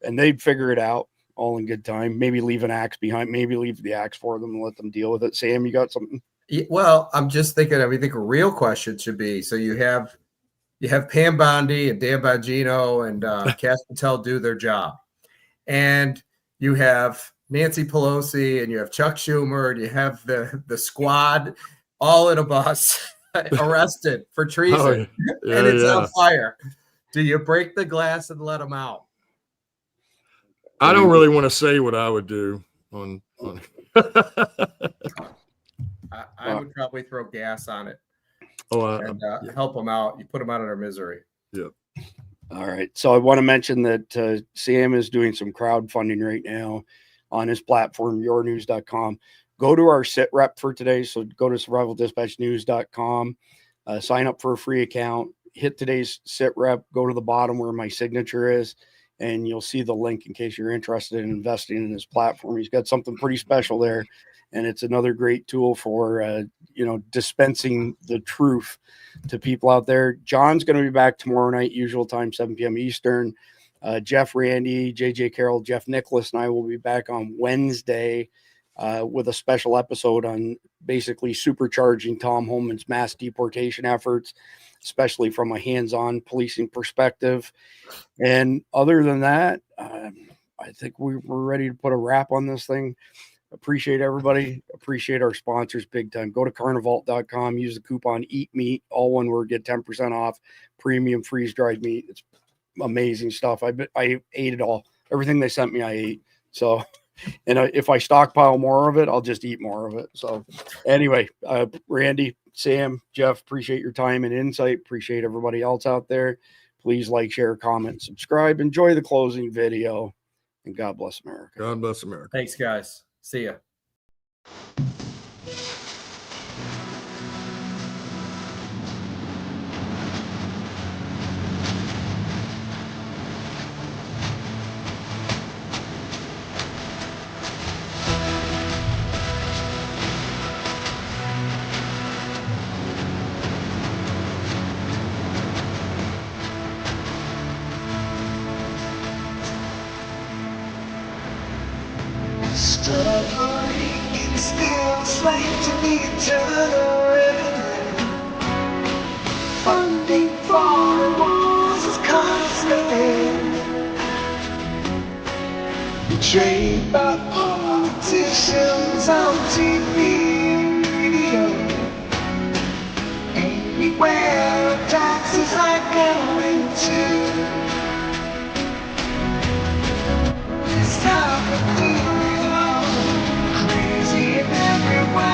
And they'd figure it out all in good time. Maybe leave an axe behind, maybe leave the axe for them and let them deal with it. Sam, you got something? Well, I'm just thinking, I think a real question should be, so you have Pam Bondi and Dan Bongino and Cash Patel do their job. And you have Nancy Pelosi and you have Chuck Schumer and you have the squad all in a bus arrested for treason, and it's on fire. Do you break the glass and let them out? I don't really want to say what I would do on I would probably throw gas on it. And help them out. You put them out of their misery. Yeah. All right. So I want to mention that Sam is doing some crowdfunding right now on his platform, yournews.com. Go to our sit rep for today. So go to survivaldispatchnews.com, sign up for a free account, hit today's sit rep, go to the bottom where my signature is, and you'll see the link in case you're interested in investing in his platform. He's got something pretty special there, and it's another great tool for, dispensing the truth to people out there. John's going to be back tomorrow night, usual time, 7 p.m. Eastern. Jeff Randy, JJ Carroll, Jeff Nicholas, and I will be back on Wednesday with a special episode on basically supercharging Tom Homan's mass deportation efforts, especially from a hands-on policing perspective. And other than that, I think we're ready to put a wrap on this thing. Appreciate everybody. Appreciate our sponsors big time. Go to carnivalt.com. Use the coupon EATMEAT, all one word, get 10% off. Premium freeze-dried meat. It's amazing stuff. I ate it all. Everything they sent me, I ate. So, and if I stockpile more of it, I'll just eat more of it. So anyway, Randy, Sam, Jeff, appreciate your time and insight. Appreciate everybody else out there. Please like, share, comment, subscribe. Enjoy the closing video. And God bless America. God bless America. Thanks, guys. See ya. Struggling in still slave to the eternal revenue. Funding foreign wars is constant. Betrayed by politicians on TV and radio. Anywhere taxes I go into. This time of crazy in every way.